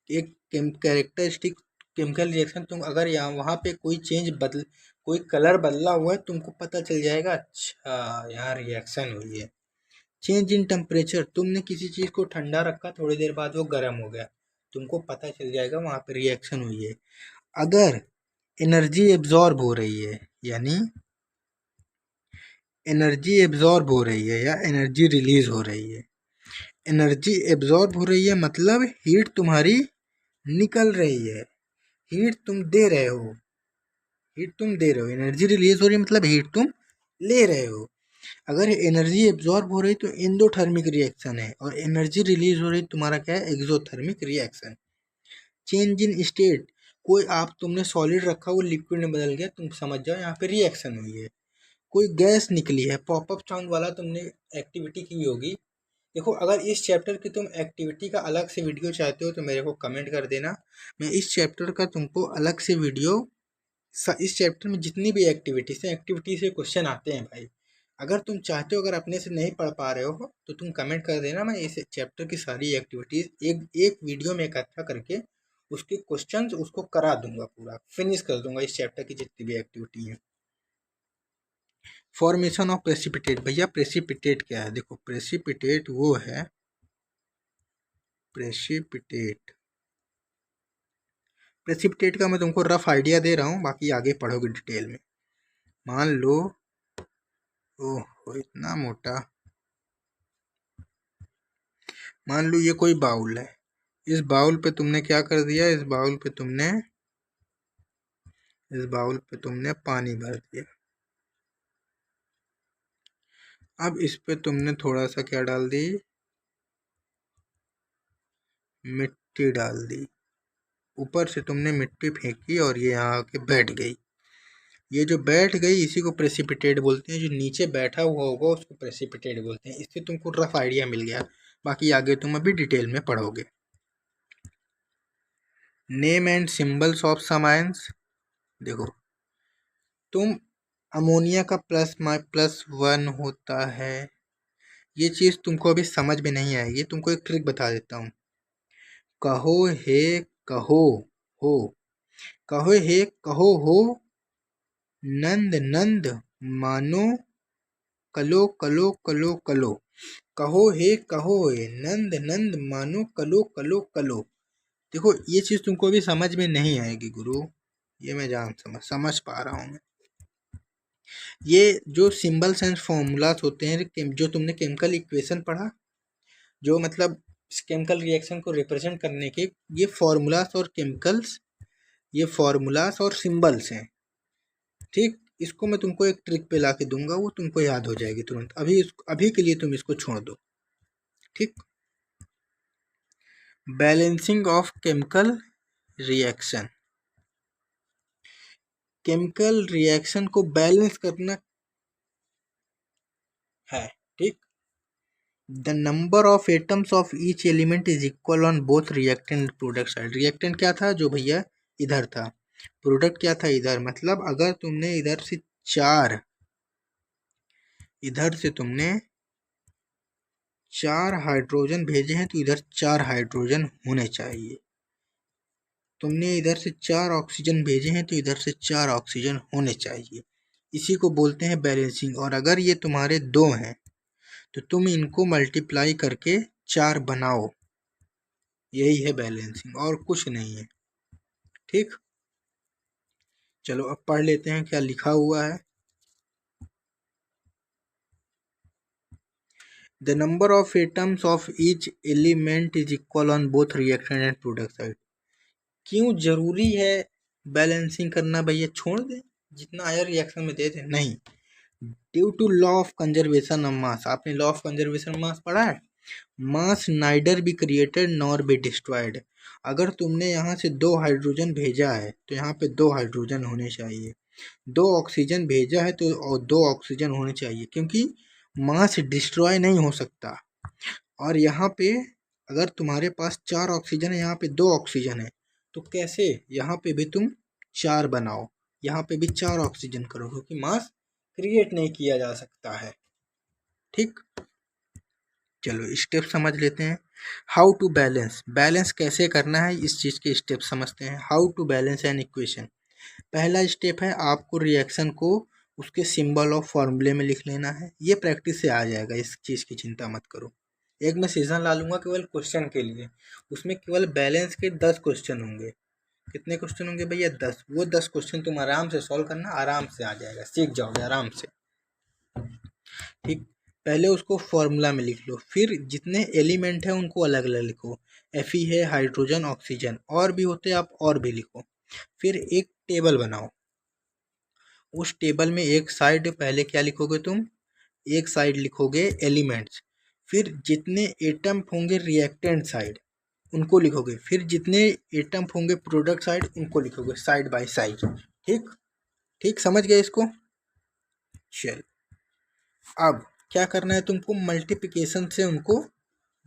एक कैरेक्टरिस्टिक केमिकल रिएक्शन, तुम अगर यहाँ वहाँ पे कोई चेंज बदल, कोई कलर बदला हुआ है, तुमको पता चल जाएगा अच्छा यहाँ रिएक्शन हुई है। चेंज इन टेम्परेचर, तुमने किसी चीज़ को ठंडा रखा, थोड़ी देर बाद वो गर्म हो गया, तुमको पता चल जाएगा वहाँ पे रिएक्शन हुई है। अगर एनर्जी एब्जॉर्ब हो रही है, यानी एनर्जी एब्जॉर्ब हो रही है या एनर्जी रिलीज हो रही है। एनर्जी एब्जॉर्ब हो रही है मतलब हीट तुम्हारी निकल रही है, हीट तुम दे रहे हो, हीट तुम दे रहे हो। एनर्जी रिलीज हो रही है मतलब हीट तुम ले रहे हो। अगर एनर्जी एब्जॉर्ब हो रही तो एंडोथर्मिक रिएक्शन है, और एनर्जी रिलीज हो रही तुम्हारा क्या है, exothermic reaction. Change in state, कोई आप तुमने सॉलिड रखा वो लिक्विड में बदल गया, तुम समझ जाओ यहाँ पे रिएक्शन हुई है। कोई गैस निकली है, पॉपअप साउंड वाला तुमने एक्टिविटी की होगी। देखो अगर इस चैप्टर की तुम एक्टिविटी का अलग से वीडियो चाहते हो तो मेरे को कमेंट कर देना, मैं इस चैप्टर का तुमको अलग से वीडियो, इस चैप्टर में जितनी भी एक्टिविटीज हैं, एक्टिविटी से क्वेश्चन आते हैं भाई। अगर तुम चाहते हो, अगर अपने से नहीं पढ़ पा रहे हो तो तुम कमेंट कर देना, मैं इस चैप्टर की सारी एक्टिविटीज एक एक वीडियो में इकट्ठा करके उसके क्वेश्चंस उसको करा दूंगा, पूरा फिनिश कर दूंगा इस चैप्टर की जितनी भी एक्टिविटी है। फॉर्मेशन ऑफ प्रेसिपिटेट, भैया प्रेसिपिटेट क्या है, देखो प्रेसिपिटेट वो है, प्रेसिपिटेट, प्रेसिपिटेट का मैं तुमको रफ आइडिया दे रहा हूँ, बाकी आगे पढ़ोगे डिटेल में। मान लो, ओह इतना मोटा, मान लो ये कोई बाउल है, इस बाउल पे तुमने क्या कर दिया, इस बाउल पे तुमने पानी भर दिया। अब इस पे तुमने थोड़ा सा क्या डाल दी, मिट्टी डाल दी, ऊपर से तुमने मिट्टी फेंकी और ये यहाँ आके बैठ गई। ये जो बैठ गई इसी को प्रेसिपिटेट बोलते हैं, जो नीचे बैठा हुआ होगा उसको प्रेसिपिटेट बोलते हैं। इससे तुमको रफ आइडिया मिल गया, बाकी आगे तुम अभी डिटेल में पढ़ोगे। Name and symbols of some ions, देखो तुम अमोनिया का +1 होता है, ये चीज़ तुमको अभी समझ में नहीं आएगी, तुमको एक ट्रिक बता देता हूँ। कहो हे कहो हो, कहो हे कहो हो, नंद नंद मानो कलो कलो कलो कलो। कहो हे कहो हे, नंद नंद मानो कलो कलो कलो। देखो ये चीज़ तुमको अभी समझ में नहीं आएगी गुरु, ये मैं समझ पा रहा हूँ मैं। ये जो सिंबल्स एंड फॉर्मूलाज होते हैं, जो तुमने केमिकल इक्वेशन पढ़ा, जो मतलब केमिकल रिएक्शन को रिप्रेजेंट करने के ये फॉर्मूलाज और केमिकल्स, ये फॉर्मूलाज और सिंबल्स हैं। ठीक, इसको मैं तुमको एक ट्रिक पे ला के दूंगा, वो तुमको याद हो जाएगी तुरंत। अभी के लिए तुम इसको छोड़ दो। ठीक, balancing of chemical reaction, chemical reaction को बैलेंस करना है। ठीक, the number of atoms of each element is equal on both reactant and product side. Reactant क्या था, जो भैया इधर था, प्रोडक्ट क्या था इधर। मतलब अगर तुमने इधर से तुमने 4 हाइड्रोजन भेजे हैं तो इधर 4 हाइड्रोजन होने चाहिए। तुमने इधर से 4 ऑक्सीजन भेजे हैं तो इधर से 4 ऑक्सीजन होने चाहिए। इसी को बोलते हैं बैलेंसिंग। और अगर ये तुम्हारे 2 हैं तो तुम इनको मल्टीप्लाई करके 4 बनाओ, यही है बैलेंसिंग और कुछ नहीं है। ठीक, चलो अब पढ़ लेते हैं क्या लिखा हुआ है। The number of atoms of each element is equal on both reaction and product side. क्यों जरूरी है बैलेंसिंग करना भैया? छोड़ दे, जितना आया रिएक्शन में दे दे। नहीं, due to law of conservation of mass. आपने लॉ ऑफ कंजर्वेशन मास पढ़ा है? Mass neither be created nor be destroyed. अगर तुमने यहाँ से 2 हाइड्रोजन भेजा है तो यहाँ पे 2 हाइड्रोजन होने चाहिए, 2 ऑक्सीजन भेजा है तो 2 ऑक्सीजन होने चाहिए, क्योंकि मास डिस्ट्रॉय नहीं हो सकता। और यहाँ पे अगर तुम्हारे पास 4 ऑक्सीजन है, यहाँ पे 2 ऑक्सीजन है, तो कैसे यहाँ पे भी तुम 4 बनाओ, यहाँ पे भी 4 ऑक्सीजन करो, क्योंकि मास क्रिएट नहीं किया जा सकता है। ठीक, चलो स्टेप समझ लेते हैं। हाउ टू बैलेंस, बैलेंस कैसे करना है इस चीज़ के स्टेप समझते हैं। How to balance an equation. पहला स्टेप है आपको रिएक्शन को उसके सिंबल ऑफ फॉर्मूले में लिख लेना है। ये प्रैक्टिस से आ जाएगा, इस चीज़ की चिंता मत करो। एक मैं सीजन ला लूँगा केवल क्वेश्चन के लिए, उसमें केवल बैलेंस के 10 क्वेश्चन होंगे। कितने क्वेश्चन होंगे भैया? 10। वो 10 क्वेश्चन तुम आराम से सॉल्व करना, आराम से आ जाएगा, सीख जाओगे आराम से। ठीक, पहले उसको फॉर्मूला में लिख लो, फिर जितने एलिमेंट है उनको अलग अलग लिखो। Fe है, हाइड्रोजन, ऑक्सीजन, और भी होते आप और भी लिखो। फिर एक टेबल बनाओ, उस टेबल में एक साइड पहले क्या लिखोगे तुम? एक साइड लिखोगे एलिमेंट्स, फिर जितने एटम होंगे रिएक्टेंट साइड उनको लिखोगे, फिर जितने एटम होंगे प्रोडक्ट साइड उनको लिखोगे साइड बाय साइड। ठीक, ठीक समझ गए इसको? चल, अब क्या करना है तुमको? मल्टीप्लिकेशन से उनको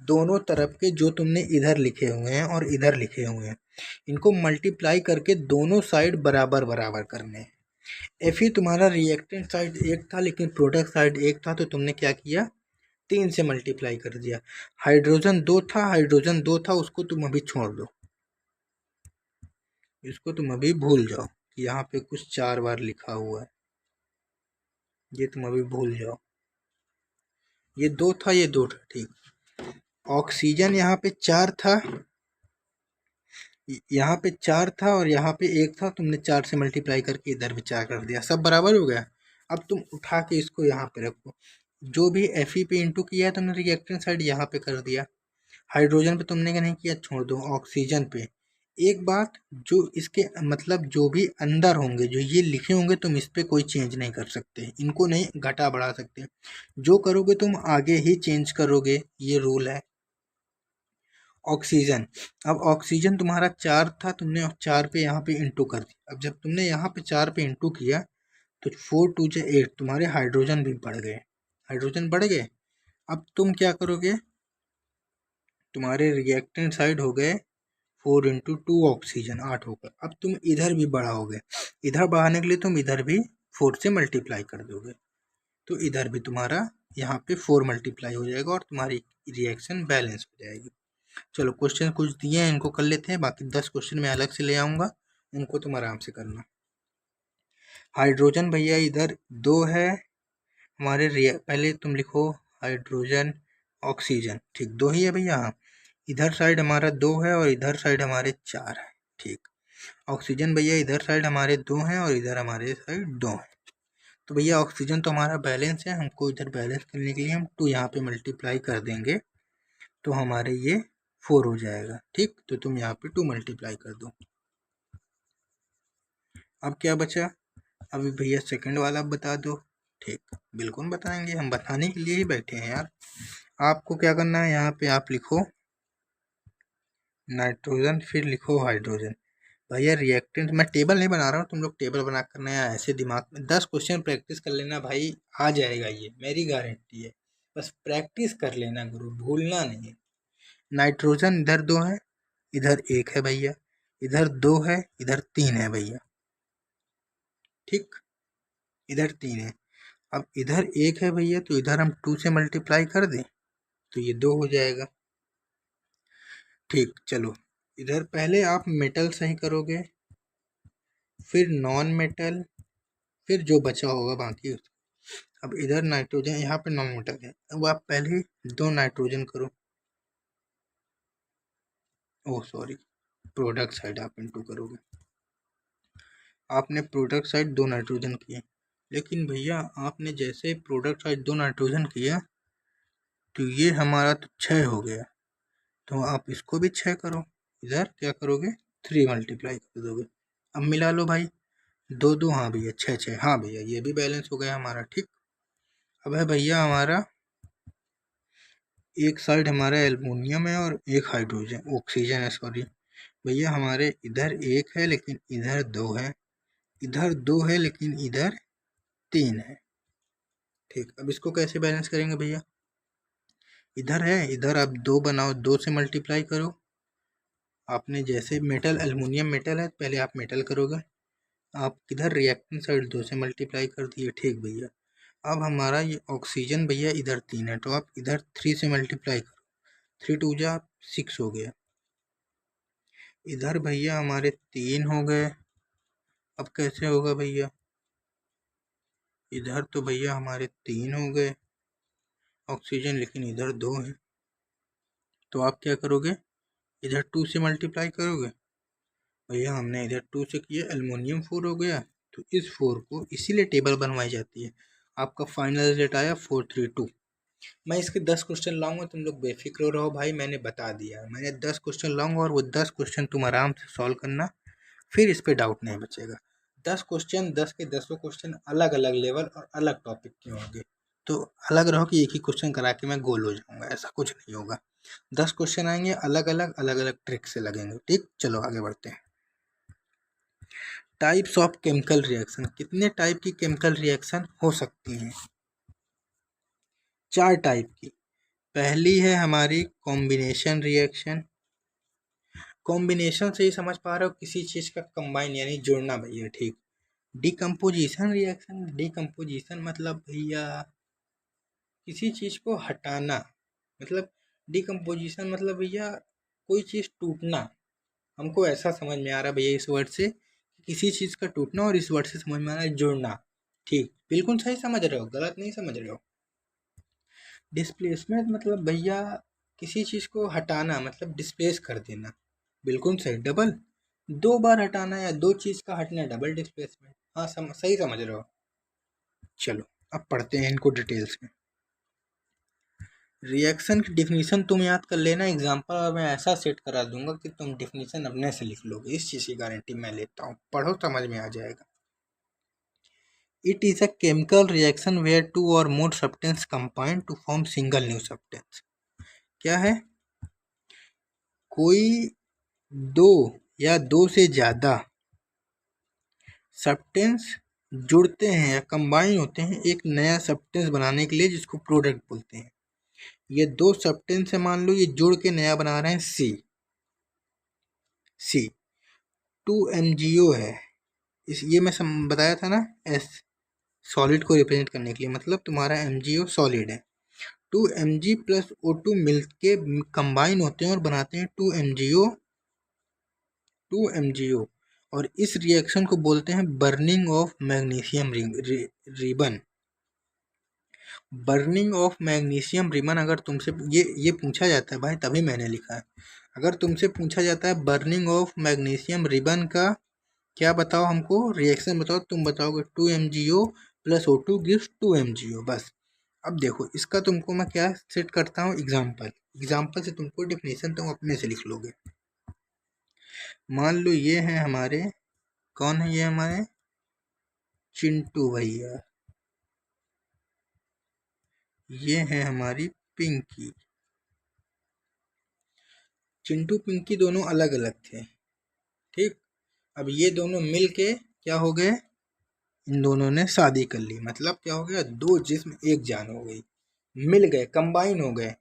दोनों तरफ के जो तुमने इधर लिखे हुए हैं और इधर लिखे हुए हैं, इनको मल्टीप्लाई करके दोनों साइड बराबर बराबर करने हैं। Fe तुम्हारा रिएक्टेंट साइड एक था लेकिन प्रोडक्ट साइड एक था, तो तुमने क्या किया? 3 से मल्टीप्लाई कर दिया। हाइड्रोजन 2 था, हाइड्रोजन 2 था, उसको तुम अभी छोड़ दो, इसको तुम अभी भूल जाओ कि यहाँ पे कुछ 4 बार लिखा हुआ है, ये तुम अभी भूल जाओ। ये 2 था, ये 2 था, ठीक। ऑक्सीजन यहाँ पे 4 था, यहाँ पे 4 था और यहाँ पे 1 था, तुमने 4 से मल्टीप्लाई करके इधर भी 4 कर दिया, सब बराबर हो गया। अब तुम उठा के इसको यहाँ पे रखो, जो भी Fe पे इंटू किया है तुमने रिएक्टेंट साइड यहाँ पे कर दिया। हाइड्रोजन पे तुमने क्या नहीं किया, छोड़ दो। ऑक्सीजन पे एक बात, जो इसके मतलब जो भी अंदर होंगे, जो ये लिखे होंगे, तुम इस पे कोई चेंज नहीं कर सकते, इनको नहीं घटा बढ़ा सकते। जो करोगे तुम आगे ही चेंज करोगे, ये रूल है। ऑक्सीजन, अब ऑक्सीजन तुम्हारा 4 था, तुमने 4 पे यहाँ पे इंटू कर दिया। अब जब तुमने यहाँ पे 4 पे इंटू किया तो 4 2 से 8, तुम्हारे हाइड्रोजन भी बढ़ गए, हाइड्रोजन बढ़ गए। अब तुम क्या करोगे? तुम्हारे रिएक्टेंट साइड हो गए 4 इंटू 2 ऑक्सीजन, 8 होगा। अब तुम इधर भी बढ़ाओगे, इधर बढ़ाने के लिए तुम इधर भी 4 से मल्टीप्लाई कर दोगे, तो इधर भी तुम्हारा यहाँ पे 4 मल्टीप्लाई हो जाएगा और तुम्हारी रिएक्शन बैलेंस हो जाएगी। चलो क्वेश्चन कुछ दिए हैं, इनको कर लेते हैं, बाकी 10 क्वेश्चन मैं अलग से ले आऊँगा, उनको तुम आराम से करना। हाइड्रोजन भैया इधर 2 है हमारे, पहले तुम लिखो हाइड्रोजन ऑक्सीजन, ठीक, 2 ही है भैया। हाँ, इधर साइड हमारा 2 है और इधर साइड हमारे 4 है, ठीक। ऑक्सीजन भैया इधर साइड हमारे 2 हैं और इधर हमारे साइड 2 हैं। तो भैया ऑक्सीजन तो हमारा बैलेंस है, हमको इधर बैलेंस करने के लिए हम 2 यहाँ पे मल्टीप्लाई कर देंगे, तो हमारे ये 4 हो जाएगा, ठीक। तो तुम यहाँ पे 2 मल्टीप्लाई कर दो। अब क्या बचा? अभी भैया सेकंड वाला बता दो। ठीक, बिल्कुल बताएंगे, हम बताने के लिए ही बैठे हैं यार। आपको क्या करना है, यहाँ पे आप लिखो नाइट्रोजन, फिर लिखो हाइड्रोजन। भैया रिएक्टेंट, मैं टेबल नहीं बना रहा हूँ, तुम लोग टेबल बना करना है ऐसे दिमाग में। 10 क्वेश्चन प्रैक्टिस कर लेना भाई, आ जाएगा, ये मेरी गारंटी है। बस प्रैक्टिस कर लेना गुरु, भूलना नहीं है। नाइट्रोजन इधर 2 है, इधर 1 है भैया, इधर 2 है, इधर 3 है भैया, ठीक, इधर 3 है। अब इधर 1 है भैया, तो इधर हम 2 से मल्टीप्लाई कर दें तो ये 2 हो जाएगा, ठीक। चलो इधर पहले आप मेटल सही करोगे, फिर नॉन मेटल, फिर जो बचा होगा बाकी। अब इधर नाइट्रोजन, यहाँ पे नॉन मेटल है, अब आप पहले 2 नाइट्रोजन करो, ओह सॉरी, प्रोडक्ट साइड आप इंटू करोगे, आपने प्रोडक्ट साइड 2 नाइट्रोजन किए, लेकिन भैया आपने जैसे प्रोडक्ट साइड 2 नाइट्रोजन किया तो ये हमारा तो 6 हो गया, तो आप इसको भी 6 करो। इधर क्या करोगे, 3 मल्टीप्लाई कर दोगे। अब मिला लो भाई, 2 2, हाँ भैया 6 6, हाँ भैया ये भी बैलेंस हो गया हमारा। ठीक, अब है भैया हमारा एक साइड हमारा एल्युमिनियम है और एक हाइड्रोजन ऑक्सीजन है, सॉरी भैया हमारे इधर 1 है लेकिन इधर 2 है, इधर 2 है लेकिन इधर 3 है। ठीक, अब इसको कैसे बैलेंस करेंगे भैया, इधर है, इधर आप 2 बनाओ, 2 से मल्टीप्लाई करो। आपने जैसे मेटल, एल्युमिनियम मेटल है, पहले आप मेटल करोगे, आप किधर रिएक्टेंट साइड 2 से मल्टीप्लाई कर दिए। ठीक भैया, अब हमारा ये ऑक्सीजन भैया इधर 3 है, तो आप इधर 3 से मल्टीप्लाई करो, 3 2 जा 6 हो गया। इधर भैया हमारे 3 हो गए, अब कैसे होगा भैया, इधर तो भैया हमारे 3 हो गए ऑक्सीजन, लेकिन इधर 2 है, तो आप क्या करोगे, इधर 2 से मल्टीप्लाई करोगे। भैया हमने इधर 2 से किया, एल्युमिनियम 4 हो गया, तो इस 4 को इसीलिए टेबल बनवाई जाती है। आपका फाइनल रिजल्ट आया 432। मैं इसके 10 क्वेश्चन लाऊंगा, तुम लोग बेफिक्र रहो भाई, मैंने बता दिया, मैंने 10 क्वेश्चन लाऊंगा और वो 10 क्वेश्चन तुम आराम से सॉल्व करना, फिर इस पर डाउट नहीं बचेगा। 10 क्वेश्चन, 10 के 10 क्वेश्चन अलग अलग लेवल और अलग टॉपिक के होंगे, तो अलग रहो कि एक ही क्वेश्चन करा के मैं गोल हो जाऊंगा, ऐसा कुछ नहीं होगा। 10 क्वेश्चन आएंगे, अलग अलग ट्रिक से लगेंगे। ठीक, चलो आगे बढ़ते हैं। टाइप्स ऑफ केमिकल रिएक्शन, कितने टाइप की केमिकल रिएक्शन हो सकती हैं, 4 टाइप की। पहली है हमारी कॉम्बिनेशन रिएक्शन, कॉम्बिनेशन से ही समझ पा रहे हो, किसी चीज का कंबाइन यानी जोड़ना भैया। ठीक, डिकम्पोजिशन रिएक्शन, डिकम्पोजिशन मतलब भैया किसी चीज को हटाना, मतलब डिकम्पोजिशन मतलब भैया कोई चीज टूटना। हमको ऐसा समझ में आ रहा है भैया इस वर्ड से, किसी चीज का टूटना, और इस वर्ड से समझ में आ रहा है जुड़ना। ठीक, बिल्कुल सही समझ रहे हो, गलत नहीं समझ रहे हो। डिस्प्लेसमेंट मतलब भैया किसी चीज को हटाना, मतलब डिस्प्लेस कर देना, बिल्कुल सही। डबल, 2 बार हटाना या 2 चीज का हटना, डबल डिस्प्लेसमेंट। हाँ सही समझ रहे हो। चलो अब पढ़ते हैं इनको डिटेल्स में। रिएक्शन की डिफिनीशन तुम याद कर लेना, एग्जांपल मैं ऐसा सेट करा दूंगा कि तुम डिफिनीशन अपने से लिख लोगे, इस चीज की गारंटी मैं लेता हूँ, पढ़ो समझ में आ जाएगा। It is a chemical reaction where 2 or more substance combine to form single new substance। क्या है, कोई 2 या 2 से ज्यादा सब्सटेंस जुड़ते हैं या कंबाइन होते हैं एक नया सब्सटेंस बनाने के लिए, जिसको प्रोडक्ट बोलते हैं। ये 2 सब्सटेंस है, मान लो ये जुड़ के नया बना रहे हैं सी 2MgO है, इस ये मैं बताया था ना, एस सॉलिड को रिप्रेजेंट करने के लिए, मतलब तुम्हारा MgO सॉलिड है। 2Mg प्लस O2 मिलके कंबाइन होते हैं और बनाते हैं 2MgO, और इस रिएक्शन को बोलते हैं burning of magnesium ribbon. Burning of magnesium ribbon, अगर तुमसे ये पूछा जाता है भाई, तभी मैंने लिखा है, अगर तुमसे पूछा जाता है बर्निंग ऑफ मैग्नीशियम रिबन का क्या बताओ, हमको रिएक्शन बताओ, तुम बताओगे 2MgO plus O2 gives 2MgO, बस। अब देखो इसका तुमको मैं क्या सेट करता हूँ, एग्जाम्पल से तुमको डिफिनेशन तुम अपने से लिख लोगे। मान लो ये है हमारे, कौन है ये हमारे, चिंटू भैया, ये है हमारी पिंकी। चिंटू पिंकी दोनों अलग अलग थे, ठीक। अब ये दोनों मिल के क्या हो गए, इन दोनों ने शादी कर ली, मतलब क्या हो गया, 2 जिस्म एक जान हो गई, मिल गए, कंबाइन हो गए,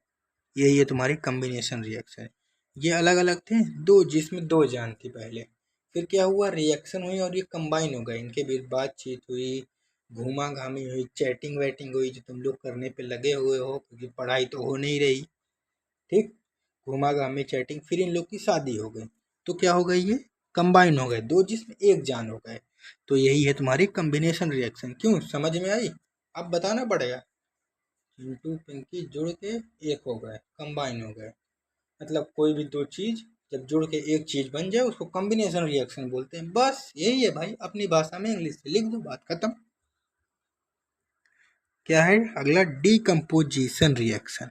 यही है तुम्हारी कॉम्बिनेशन रिएक्शन। ये अलग अलग थे, 2 जिस्म 2 जान थी पहले, फिर क्या हुआ, रिएक्शन हुई और ये कंबाइन हो गए, इनके बीच बातचीत हुई, घूमा घामी हुई, चैटिंग वैटिंग हुई, जो तुम लोग करने पे लगे हुए हो, क्योंकि पढ़ाई तो हो नहीं रही। ठीक, घूमा घामी चैटिंग, फिर इन लोग की शादी हो गई, तो क्या हो गई, ये कंबाइन हो गए, 2 जिस्म एक जान हो गए, तो यही है तुम्हारी कॉम्बिनेशन रिएक्शन। क्यों, समझ में आई, अब बताना पड़ेगा। चिंटू पिंकी जुड़ के एक हो गए, कंबाइन हो गए, मतलब कोई भी 2 चीज जब जुड़ के एक चीज बन जाए उसको कॉम्बिनेशन रिएक्शन बोलते हैं। बस यही है भाई, अपनी भाषा में इंग्लिश से लिख दो, बात खत्म। क्या है अगला? Decomposition reaction.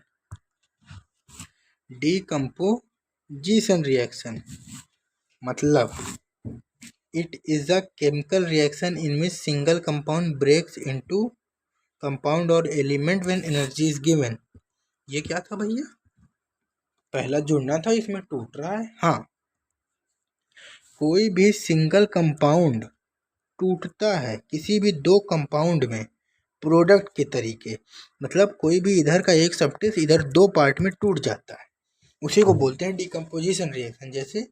डीकम्पोजिशन रिएक्शन मतलब it is a chemical reaction in which single compound breaks into compound और element when energy is given. ये क्या था भैया? पहला जुड़ना था, इसमें टूट रहा है। हाँ, कोई भी सिंगल कंपाउंड टूटता है किसी भी दो कंपाउंड में प्रोडक्ट के तरीके, मतलब कोई भी इधर का एक सब्सटेंस इधर दो पार्ट में टूट जाता है, उसी को बोलते हैं डिकम्पोजिशन रिएक्शन। जैसे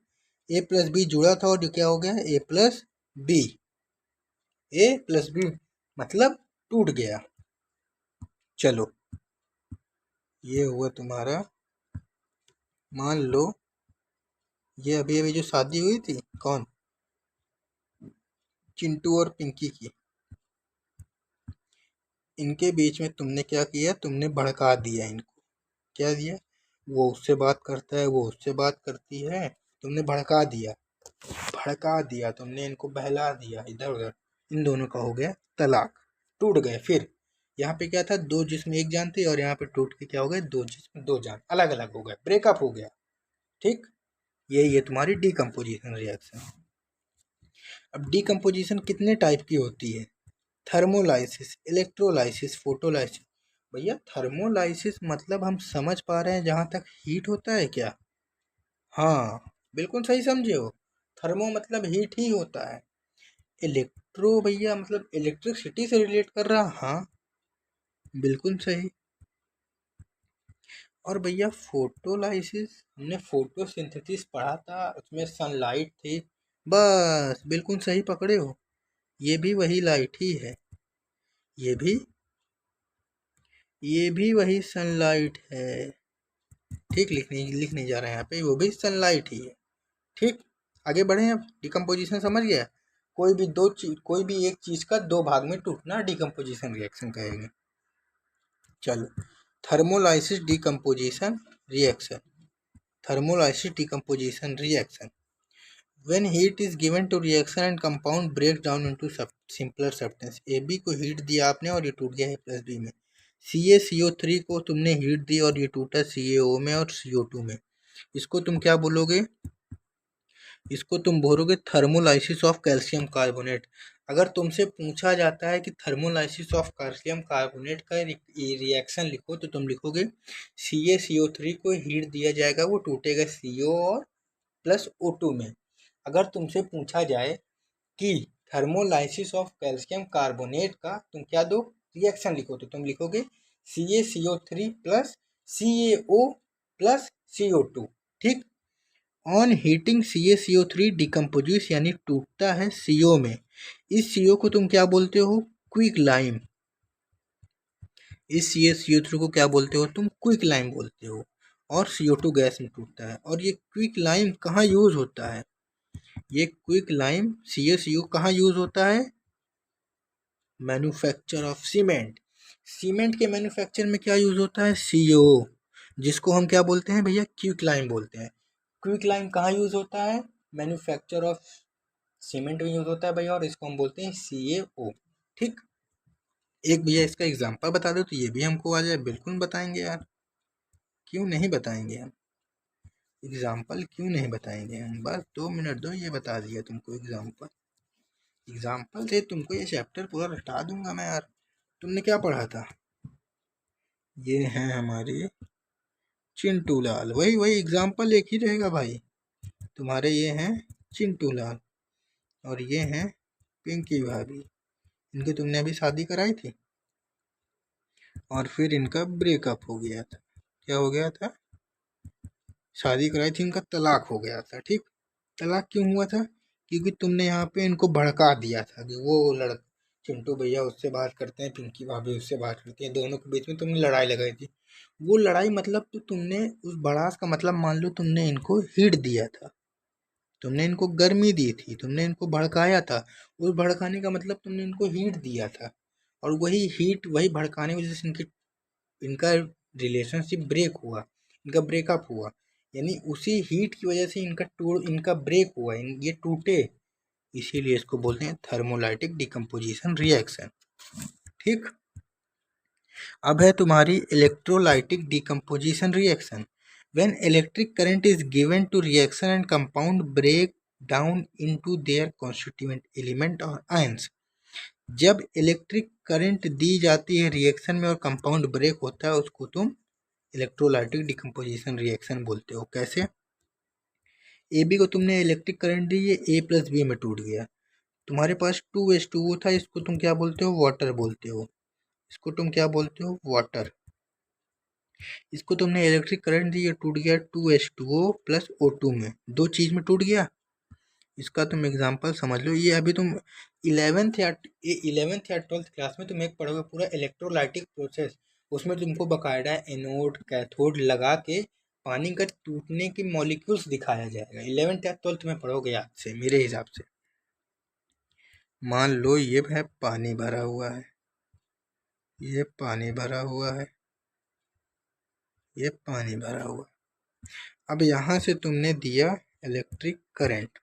ए प्लस बी जुड़ा था और क्या हो गया? ए प्लस बी। ए प्लस बी मतलब टूट गया। चलो, ये हुआ तुम्हारा, मान लो ये अभी अभी जो शादी हुई थी, कौन? चिंटू और पिंकी की, इनके बीच में तुमने क्या किया? तुमने भड़का दिया इनको। क्या दिया? वो उससे बात करता है, वो उससे बात करती है, तुमने भड़का दिया। भड़का दिया तुमने, इनको बहला दिया इधर उधर, इन दोनों का हो गया तलाक, टूट गए। फिर यहाँ पे क्या था? दो जिस्म एक जान थे, और यहाँ पे टूट के क्या हो गए? दो जिस्म दो जान अलग अलग हो गए, ब्रेकअप हो गया। ठीक, यही है तुम्हारी डीकम्पोजिशन रिएक्शन। अब डीकम्पोजिशन कितने टाइप की होती है? Thermolysis, electrolysis, photolysis. भैया थर्मोलाइसिस मतलब हम समझ पा रहे हैं जहाँ तक हीट होता है क्या? हाँ, बिल्कुल सही समझे हो। थर्मो मतलब हीट ही होता है। इलेक्ट्रो भैया मतलब इलेक्ट्रिसिटी से रिलेट कर रहा। हाँ, बिल्कुल सही। और भैया फोटोलाइसिस, हमने फोटोसिंथेसिस पढ़ा था, उसमें सनलाइट थी। बस बिल्कुल सही पकड़े हो, ये भी वही लाइट ही है। ये भी वही सनलाइट है। ठीक, लिखने जा रहे हैं यहाँ पे, वो भी सनलाइट ही है। ठीक, आगे बढ़े। अब डिकम्पोजिशन समझ गया? कोई भी एक चीज का दो भाग में टूटना डिकम्पोजिशन रिएक्शन कहेंगे। चलो, thermolysis decomposition reaction. Thermolysis decomposition reaction. When heat is given to reaction and compound breaks down into simpler substance. AB को हीट दिया आपने और ये टूट गया है प्लस बी में। CaCO3 को तुमने हीट दी और ये टूटा CaO में और CO2 में। इसको तुम क्या बोलोगे? इसको तुम बोलोगे थर्मोलाइसिस ऑफ कैल्शियम कार्बोनेट। अगर तुमसे पूछा जाता है कि थर्मोलाइसिस ऑफ कैल्शियम कार्बोनेट का रिएक्शन लिखो, तो तुम लिखोगे CaCO3 को हीट दिया जाएगा, वो टूटेगा CO और प्लस O2 में। अगर तुमसे पूछा जाए कि थर्मोलाइसिस ऑफ कैल्शियम कार्बोनेट का तुम क्या दो? रिएक्शन लिखो, तो तुम लिखोगे CaCO3 plus CaO plus CO2। ठीक, ऑन हीटिंग CaCO3 डिकम्पोजिस यानी टूटता है CO में। इस CO को तुम क्या बोलते हो? Quick lime. इस CaCO3 को क्या बोलते हो तुम? क्विक लाइम बोलते हो। और CO2 गैस में टूटता है। और ये क्विक लाइम कहाँ यूज होता है? ये क्विक लाइम CaCO कहाँ यूज होता है? Manufacture of cement. सीमेंट के मैन्युफैक्चर में क्या यूज होता है? CO, जिसको हम क्या बोलते हैं भैया? क्विक लाइम बोलते हैं। क्विक लाइम कहाँ यूज होता है? मैन्युफैक्चर ऑफ सीमेंट में यूज होता है भैया, और इसको हम बोलते हैं CaO। ठीक, एक भैया इसका एग्जांपल बता दो तो ये भी हमको आ जाए। बिल्कुल बताएंगे यार, क्यों नहीं बताएंगे हम? एग्जाम्पल क्यों नहीं बताएंगे हम? बस 2 मिनट दो, ये बता दिया तुमको एग्जाम्पल। एग्जाम्पल से तुमको ये चैप्टर पूरा रटा दूंगा मैं यार। तुमने क्या पढ़ा था? ये है हमारे चिंटू लाल। वही वही एग्जाम्पल एक ही रहेगा भाई। तुम्हारे ये हैं चिंटू लाल और ये हैं पिंकी भाभी। इनकी तुमने अभी शादी कराई थी और फिर इनका ब्रेकअप हो गया था। क्या हो गया था? शादी कराई थी, इनका तलाक हो गया था। ठीक, तलाक क्यों हुआ था? क्योंकि तुमने यहाँ पे इनको भड़का दिया था कि वो चिंटू भैया उससे बात करते हैं, पिंकी भाभी उससे बात करती है, दोनों के बीच में तुमने लड़ाई लगाई थी। वो लड़ाई मतलब तो तुमने उस भड़ास का मतलब मान लो तुमने इनको हीट दिया था, तुमने इनको गर्मी दी थी, तुमने इनको भड़काया था। उस भड़काने का मतलब तुमने इनको हीट दिया था, और वही हीट वही भड़काने की वजह से इनका रिलेशनशिप ब्रेक हुआ, इनका ब्रेकअप हुआ। यानी उसी हीट की वजह से इनका ब्रेक हुआ, ये टूटे, इसीलिए इसको बोलते हैं थर्मोलाइटिक डिकम्पोजिशन रिएक्शन। ठीक, अब है तुम्हारी electrolytic decomposition reaction. When electric current is given to reaction and compound break down into their constituent element और आयंस। जब इलेक्ट्रिक करंट दी जाती है रिएक्शन में और कंपाउंड ब्रेक होता है, उसको तुम इलेक्ट्रोलाइटिक डिकम्पोजिशन रिएक्शन बोलते हो। कैसे? ए बी को तुमने इलेक्ट्रिक करंट दी, ये ए प्लस बी में टूट गया, तुम्हारे पास 2H2O था, इसको तुम क्या बोलते हो? वाटर बोलते हो। इसको तुम क्या बोलते हो? वाटर। इसको तुमने इलेक्ट्रिक करंट दी, ये टूट गया 2H2O प्लस O2 में, दो चीज में टूट गया। इसका तुम एग्जांपल समझ लो, ये अभी तुम 11th या 12th क्लास में तुम एक पढ़ोगे पूरा इलेक्ट्रोलाइटिक प्रोसेस, उसमें तुमको बकायदा एनोड कैथोड लगा के पानी का टूटने की मॉलिक्यूल्स दिखाया जाएगा। 11th या 12th में पढ़ोगे याद से, मेरे हिसाब से। मान लो ये है पानी भरा हुआ है, ये पानी भरा हुआ है, ये पानी भरा हुआ है। अब यहाँ से तुमने दिया इलेक्ट्रिक करंट,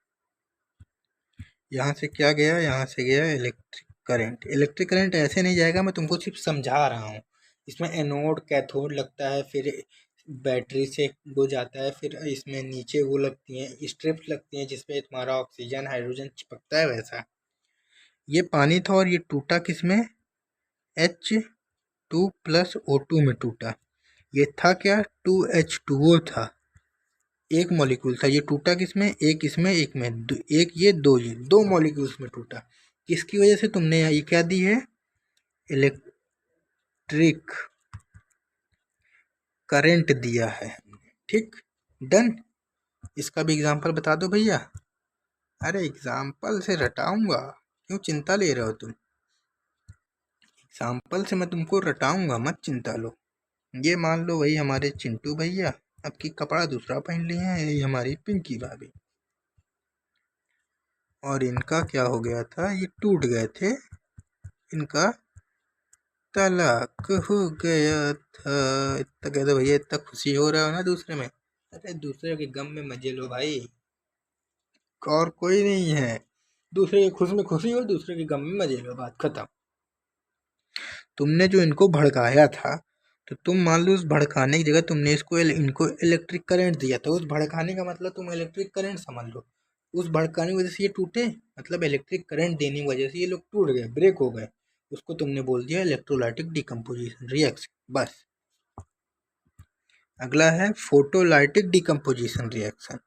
यहाँ से क्या गया? यहाँ से गया इलेक्ट्रिक करंट। इलेक्ट्रिक करंट ऐसे नहीं जाएगा, मैं तुमको सिर्फ समझा रहा हूँ। इसमें एनोड कैथोड लगता है, फिर बैटरी से वो जाता है, फिर इसमें नीचे वो लगती हैं स्ट्रिप्स लगती हैं जिसपे तुम्हारा ऑक्सीजन हाइड्रोजन चिपकता है, वैसा। ये पानी था और ये टूटा किसमें? H2 प्लस O2 में टूटा। ये था क्या? 2H2O था, एक मॉलिक्यूल था। ये टूटा किसमें? एक इसमें, एक में, एक ये दो मॉलिक्यूल्स में टूटा। किसकी वजह से? तुमने ये क्या दी है? इलेक्ट्रिक करंट दिया है। ठीक, डन। इसका भी एग्जांपल बता दो भैया। अरे एग्जांपल से रटाऊंगा, क्यों चिंता ले रहे हो तुम? एग्जांपल से मैं तुमको रटाऊंगा, मत चिंता लो। ये मान लो वही हमारे चिंटू भैया अब की कपड़ा दूसरा पहन लिए हैं, यही हमारी पिंकी भाभी, और इनका क्या हो गया था? ये टूट गए थे, इनका तलाक हो गया था। इतना कह दो भैया, इतना खुशी हो रहा हो ना दूसरे में। अरे दूसरे के गम में मजे लो भाई, और कोई नहीं है। दूसरे की खुशी में खुशी हो, दूसरे के गम में मजे लो, बात खत्म। तुमने जो इनको भड़काया था, तो तुम मान लो उस भड़काने की जगह तुमने इनको इलेक्ट्रिक करंट दिया था। उस भड़काने का मतलब तुम इलेक्ट्रिक करंट समझ लो। उस भड़काने की वजह से ये टूटे, मतलब इलेक्ट्रिक करंट देने की वजह से ये लोग टूट गए, ब्रेक हो गए। उसको तुमने बोल दिया इलेक्ट्रोलाइटिक डिकम्पोजिशन रिएक्शन, बस। अगला है photolytic decomposition reaction.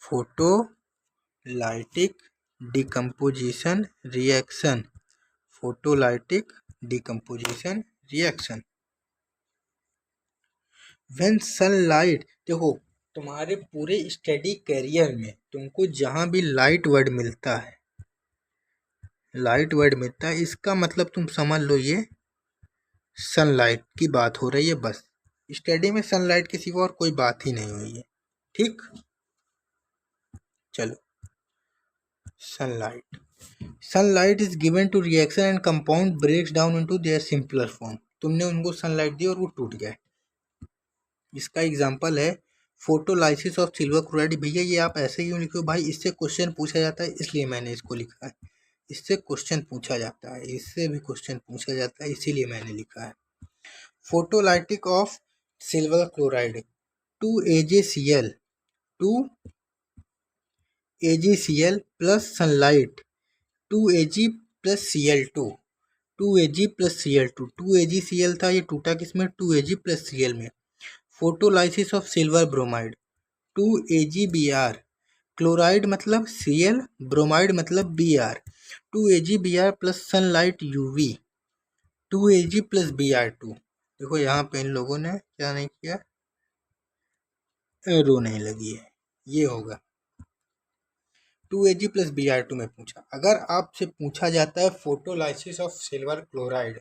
Photolytic decomposition reaction, photolytic decomposition reaction. When sunlight, देखो तुम्हारे पूरे स्टडी करियर में तुमको जहाँ भी लाइट वर्ड मिलता है, लाइट वर्ड मिलता है, इसका मतलब तुम समझ लो ये सनलाइट की बात हो रही है, बस। स्टडी में सनलाइट के सिवा और कोई बात ही नहीं हुई है। ठीक, चलो। Sunlight, sunlight is given to reaction and compound breaks down into their simpler form. तुमने उनको सनलाइट दी और वो टूट गए। इसका एग्जांपल है फोटोलाइसिस ऑफ सिल्वर क्लोराइड। भैया ये आप ऐसे क्यों लिखे हो भाई? इससे क्वेश्चन पूछा जाता है, इसलिए मैंने इसको लिखा है। इससे क्वेश्चन पूछा जाता है, इससे भी क्वेश्चन पूछा जाता है, इसीलिए मैंने लिखा है। Photolytic of silver chloride 2AgCl, 2AgCl plus sunlight 2Ag plus Cl2, 2Ag plus Cl2। 2AgCl था, ये टूटा किसमें? 2Ag प्लस Cl में। Photolysis of silver bromide 2AgBr, chloride मतलब Cl, ब्रोमाइड मतलब Br, 2AgBr plus sunlight UV 2Ag plus Br2। देखो यहाँ पे इन लोगों ने क्या नहीं किया, एरो नहीं लगी है, ये होगा 2Ag प्लस Br2 में पूछा। अगर आपसे पूछा जाता है photolysis of silver chloride,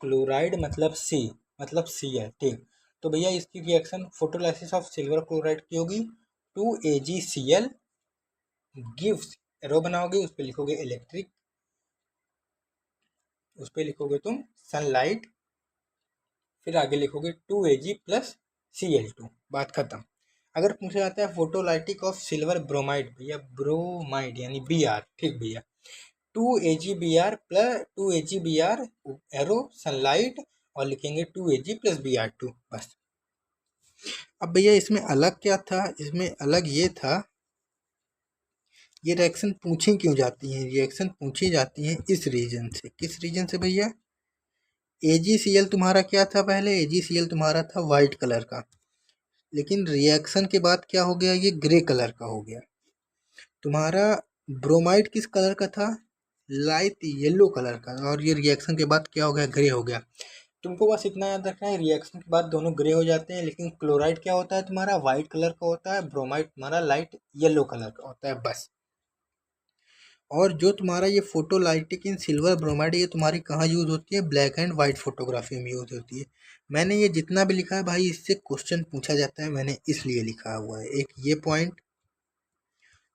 chloride मतलब C, मतलब Cl, ठीक, तो भैया इसकी reaction photolysis of silver chloride की होगी 2AgCl गिव्स, एरो बनाओगे, उस पर लिखोगे इलेक्ट्रिक, उस पर लिखोगे तुम सनलाइट, फिर आगे लिखोगे 2Ag प्लस Cl2, बात खत्म। अगर पूछा जाता है फोटोलाइटिक ऑफ सिल्वर ब्रोमाइड, भैया ब्रोमाइड यानी Br, ठीक भैया, 2 Ag plus 2 Ag arrow sunlight और लिखेंगे 2 Ag प्लस Br2 बस। अब भैया इसमें अलग क्या था, इसमें अलग ये था, ये रिएक्शन पूछी क्यों जाती हैं, रिएक्शन पूछी जाती हैं इस रीजन से। किस रीजन से भैया, AgCl तुम्हारा क्या था पहले, AgCl तुम्हारा था वाइट कलर का, लेकिन रिएक्शन के बाद क्या हो गया, ये ग्रे कलर का हो गया। तुम्हारा ब्रोमाइड किस कलर का था, लाइट येलो कलर का, और ये रिएक्शन के बाद क्या हो गया, ग्रे हो गया। तुमको बस इतना याद रखना है, रिएक्शन के बाद दोनों ग्रे हो जाते हैं, लेकिन क्लोराइड क्या होता है तुम्हारा वाइट कलर का होता है, ब्रोमाइड तुम्हारा लाइट येलो कलर का होता है बस। और जो तुम्हारा ये फोटोलाइटिक इन सिल्वर ब्रोमाइड, ये तुम्हारी कहाँ यूज़ होती है, ब्लैक एंड वाइट फोटोग्राफी में यूज़ होती है। मैंने ये जितना भी लिखा है भाई, इससे क्वेश्चन पूछा जाता है, मैंने इसलिए लिखा हुआ है। एक ये पॉइंट,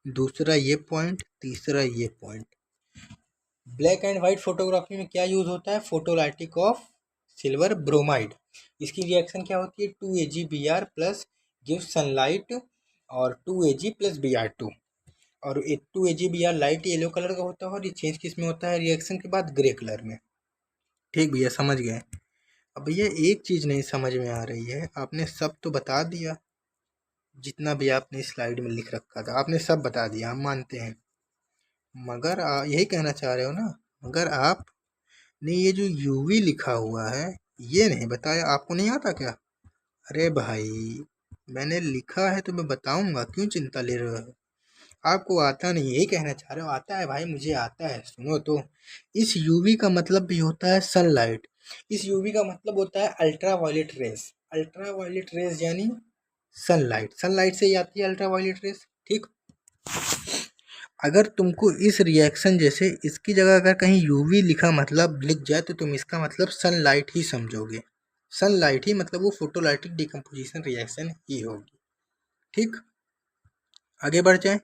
दूसरा ये पॉइंट, तीसरा ये point. Black and white photography में क्या यूज़ होता है, फोटोलाइटिक ऑफ सिल्वर ब्रोमाइड। इसकी रिएक्शन क्या होती है, 2 Ag प्लस गिव सनलाइट और 2 Ag प्लस Br2, और 2 Ag लाइट येलो कलर का होता है, और ये चेंज किस में होता है, रिएक्शन के बाद ग्रे कलर में। ठीक भैया, समझ गए। अब भैया एक चीज़ नहीं समझ में आ रही है, आपने सब तो बता दिया, जितना भी आपने स्लाइड में लिख रखा था आपने सब बता दिया, हम मानते हैं, मगर यही कहना चाह रहे हो ना, मगर आपने ये जो यूवी लिखा हुआ है ये नहीं बताया, आपको नहीं आता क्या। अरे भाई मैंने लिखा है तो मैं बताऊंगा, क्यों चिंता ले रहे हो, आपको आता नहीं, यही कहना चाह रहे हो। आता है भाई, मुझे आता है, सुनो तो। इस यूवी का मतलब भी होता है सनलाइट, इस यूवी का मतलब होता है ultraviolet rays, ultraviolet rays यानी सनलाइट, सनलाइट से ही आती है अल्ट्रा वायलेट रेस, ठीक। अगर तुमको इस रिएक्शन जैसे इसकी जगह अगर कहीं यूवी लिखा मतलब लिख जाए तो तुम इसका मतलब सनलाइट ही समझोगे, सनलाइट ही मतलब वो फोटोलाइटिक डिकम्पोजिशन रिएक्शन ही होगी, ठीक। आगे बढ़ जाए,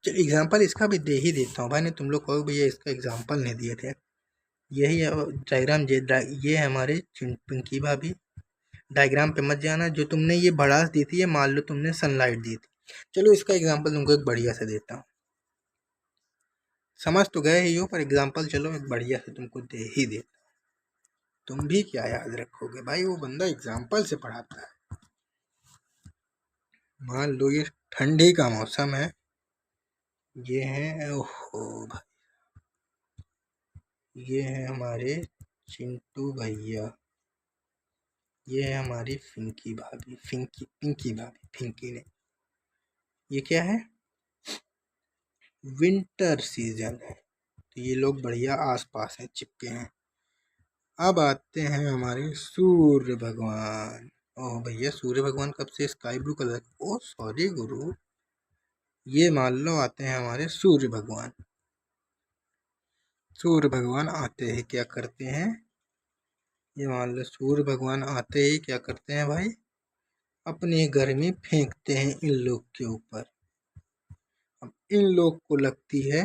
एग्जाम्पल इसका भी दे ही देता हूँ भाई, नहीं तुम लोग कहो भैया इसका एग्जाम्पल नहीं दिए थे। यही डायग्राम, ये है हमारे पिंकी भाभी, डायग्राम पे मत जाना, जो तुमने ये भड़ास दी थी, ये मान लो तुमने सनलाइट दी थी। चलो इसका एग्जाम्पल तुमको एक बढ़िया से देता हूँ, समझ तो गए ही हो, पर एग्जाम्पल चलो एक बढ़िया से तुमको दे ही देता हूँ। तुम भी क्या याद रखोगे भाई, वो बंदा एग्जाम्पल से पढ़ाता है। मान लो ये ठंडी का मौसम है, ये है, ओहो भाई, ये है हमारे चिंटू भैया, ये है हमारी पिंकी भाभी, पिंकी भाभी, पिंकी ने, ये क्या है, विंटर सीजन है, तो ये लोग बढ़िया आसपास हैं, चिपके हैं। अब आते हैं हमारे सूर्य भगवान, ओह भैया सूर्य भगवान कब से स्काई ब्लू कलर, ओ सॉरी गुरु, ये मान लो आते हैं हमारे सूर्य भगवान। सूर्य भगवान आते ही क्या करते हैं, ये मान लो सूर्य भगवान आते ही क्या करते हैं भाई, अपनी गर्मी फेंकते हैं इन लोग के ऊपर। अब इन लोग को लगती है,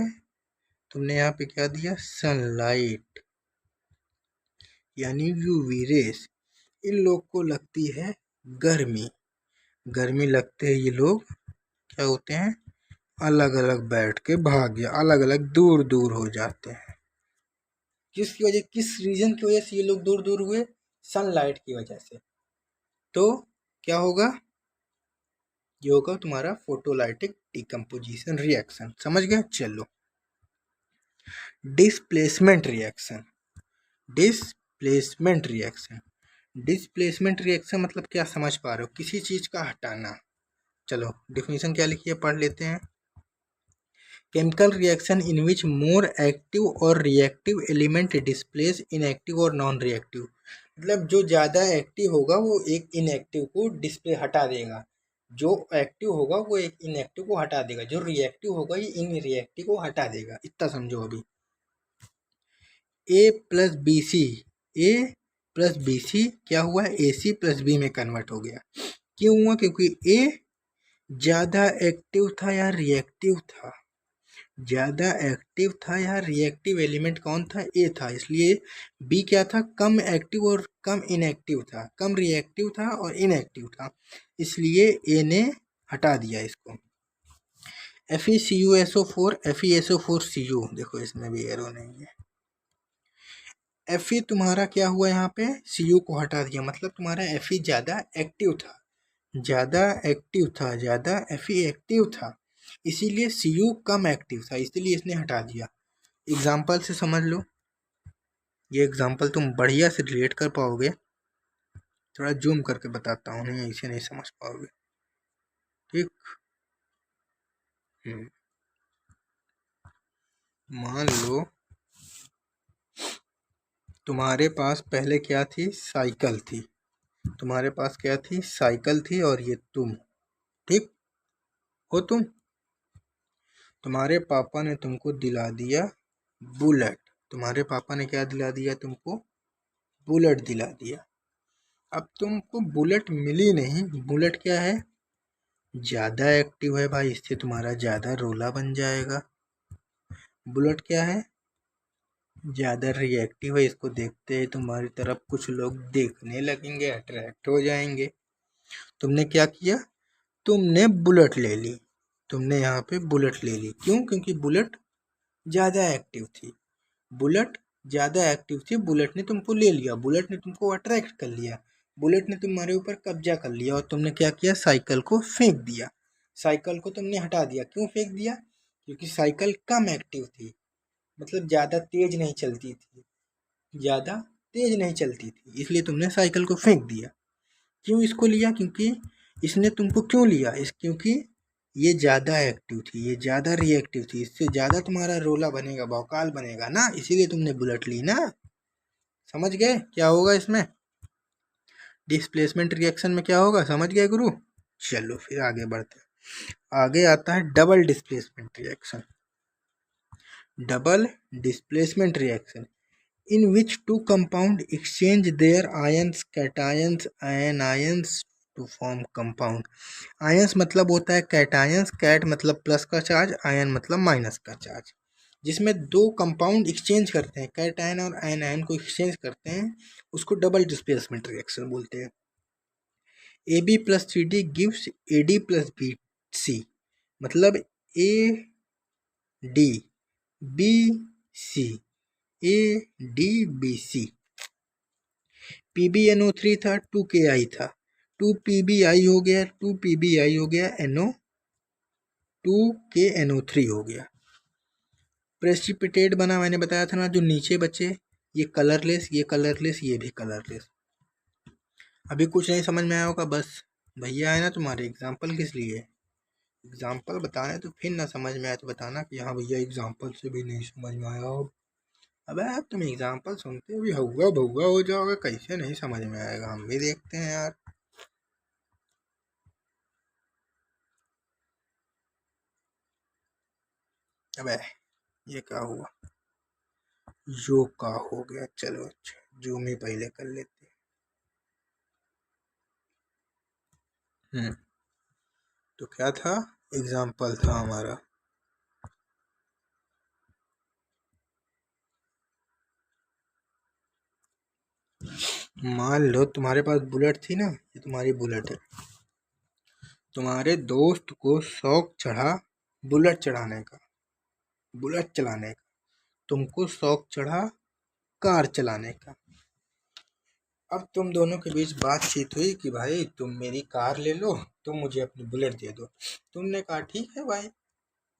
तुमने यहाँ पे क्या दिया, सनलाइट यानी यूवी रेस, इन लोग को लगती है गर्मी, गर्मी लगते हैं ये लोग क्या होते हैं, अलग अलग बैठ के भाग गया, अलग अलग दूर दूर हो जाते हैं। किसकी वजह, किस रीजन की वजह से ये लोग दूर दूर हुए, सनलाइट की वजह से। तो क्या होगा, ये होगा तुम्हारा फोटोलाइटिक डिकम्पोजिशन रिएक्शन, समझ गए। चलो displacement reaction, displacement reaction, displacement reaction मतलब क्या समझ पा रहे हो, किसी चीज का हटाना। चलो डिफिनेशन क्या लिखी है पढ़ लेते हैं। Chemical reaction in which more active और रिएक्टिव एलिमेंट डिस्प्लेस इनएक्टिव और नॉन रिएक्टिव, मतलब जो ज़्यादा एक्टिव होगा वो एक इनएक्टिव को डिस्प्ले हटा देगा, जो एक्टिव होगा वो एक इनएक्टिव को हटा देगा, जो रिएक्टिव होगा ये इन रिएक्टिव को हटा देगा, इतना समझो। अभी ए प्लस बी सी, ए प्लस बी सी क्या हुआ, ए सी प्लस बी में कन्वर्ट हो गया। क्यों हुआ, क्योंकि ए ज़्यादा एक्टिव था या रिएक्टिव था, ज़्यादा एक्टिव था, यहाँ रिएक्टिव एलिमेंट कौन था? ए था, इसलिए बी क्या था? कम एक्टिव और कम इनएक्टिव था, कम रिएक्टिव था और इनएक्टिव था, इसलिए ए ने हटा दिया इसको। FeCuSO4 FeSO4Cu, देखो इसमें भी एरो नहीं है। Fe तुम्हारा क्या हुआ यहाँ पे? Cu को हटा दिया, मतलब तुम्हारा Fe ज़्यादा एक्टिव था, ज़्यादा एक्टिव था, ज़्यादा Fe एक्टिव था, इसीलिए Cu कम एक्टिव था, इसलिए इसने हटा दिया। एग्जाम्पल से समझ लो, ये एग्जाम्पल तुम बढ़िया से रिलेट कर पाओगे। थोड़ा जूम करके बताता हूँ, नहीं ऐसे नहीं समझ पाओगे, ठीक। मान लो तुम्हारे पास पहले क्या थी? साइकिल थी, तुम्हारे पास क्या थी? साइकिल थी, और ये तुम, ठीक हो तुम। तुम्हारे पापा ने तुमको दिला दिया बुलेट, तुम्हारे पापा ने क्या दिला दिया तुमको? बुलेट दिला दिया। अब तुमको बुलेट मिली नहीं, बुलेट क्या है? ज़्यादा एक्टिव है भाई, इससे तुम्हारा ज़्यादा रोला बन जाएगा। बुलेट क्या है? ज़्यादा रिएक्टिव है, इसको देखते ही तुम्हारी तरफ कुछ लोग देखने लगेंगे, अट्रैक्ट हो जाएंगे। तुमने क्या किया? तुमने बुलेट ले ली, तुमने यहाँ पे बुलेट ले ली, क्यों? क्योंकि बुलेट ज़्यादा एक्टिव थी, बुलेट ज़्यादा एक्टिव थी, बुलेट ने तुमको ले लिया, बुलेट ने तुमको अट्रैक्ट कर लिया, बुलेट ने तुम्हारे ऊपर कब्जा कर लिया, और तुमने क्या किया? साइकिल को फेंक दिया, साइकिल को तुमने हटा दिया। क्यों फेंक दिया? क्योंकि साइकिल कम एक्टिव थी, मतलब ज़्यादा तेज नहीं चलती थी, ज़्यादा तेज नहीं चलती थी, इसलिए तुमने साइकिल को फेंक दिया। क्यों इसको लिया? क्योंकि इसने तुमको क्यों लिया? क्योंकि ये ज़्यादा एक्टिव थी, ये ज़्यादा रिएक्टिव थी, इससे ज़्यादा तुम्हारा रोला बनेगा, भौकाल बनेगा ना, इसीलिए तुमने बुलेट ली ना। समझ गए क्या होगा इसमें? डिस्प्लेसमेंट रिएक्शन में क्या होगा, समझ गए गुरु? चलो फिर आगे बढ़ते हैं। आगे आता है double displacement reaction. Double displacement reaction in which two compound exchange their ions, cations and anions to form compound। Ions मतलब होता है कैटायंस, कैट मतलब प्लस का चार्ज, आयन मतलब माइनस का चार्ज। जिसमें दो कंपाउंड एक्सचेंज करते हैं, कैटायन और आयन को एक्सचेंज करते हैं, उसको डबल डिस्प्लेसमेंट रिएक्शन बोलते हैं। AB plus CD gives AD plus BC, मतलब ADBC, ADBC। PbNO3 था, 2Ki था, 2PbI हो गया, 2PbI हो गया, NO 2KNO3 हो गया। प्रेसिपिटेट बना, मैंने बताया था ना, जो नीचे बचे ये कलरलेस, ये कलरलेस, ये भी कलरलेस। अभी कुछ नहीं समझ में आया होगा, बस भैया है ना तुम्हारे, एग्जाम्पल किस लिए? एग्जाम्पल बताएं तो फिर ना समझ में आए तो बताना कि हाँ भैया एग्जाम्पल से भी नहीं समझ में आया। अबे यार तुम एग्जाम्पल सुनते भी हौगा भौगा हो जाओगे, कैसे नहीं समझ में आएगा, हम भी देखते हैं यार। अबे ये क्या हुआ? जो का हो गया, चलो अच्छा जूम ही पहले कर लेते हैं। तो क्या था? एग्जाम्पल था हमारा, मान लो तुम्हारे पास बुलेट थी ना, ये तुम्हारी बुलेट है, तुम्हारे दोस्त को शौक चढ़ा बुलेट चढ़ाने का, बुलेट चलाने का, तुमको शौक चढ़ा कार चलाने का। अब तुम दोनों के बीच बातचीत हुई कि भाई तुम मेरी कार ले लो, तुम मुझे अपनी बुलेट दे दो। तुमने कहा ठीक है भाई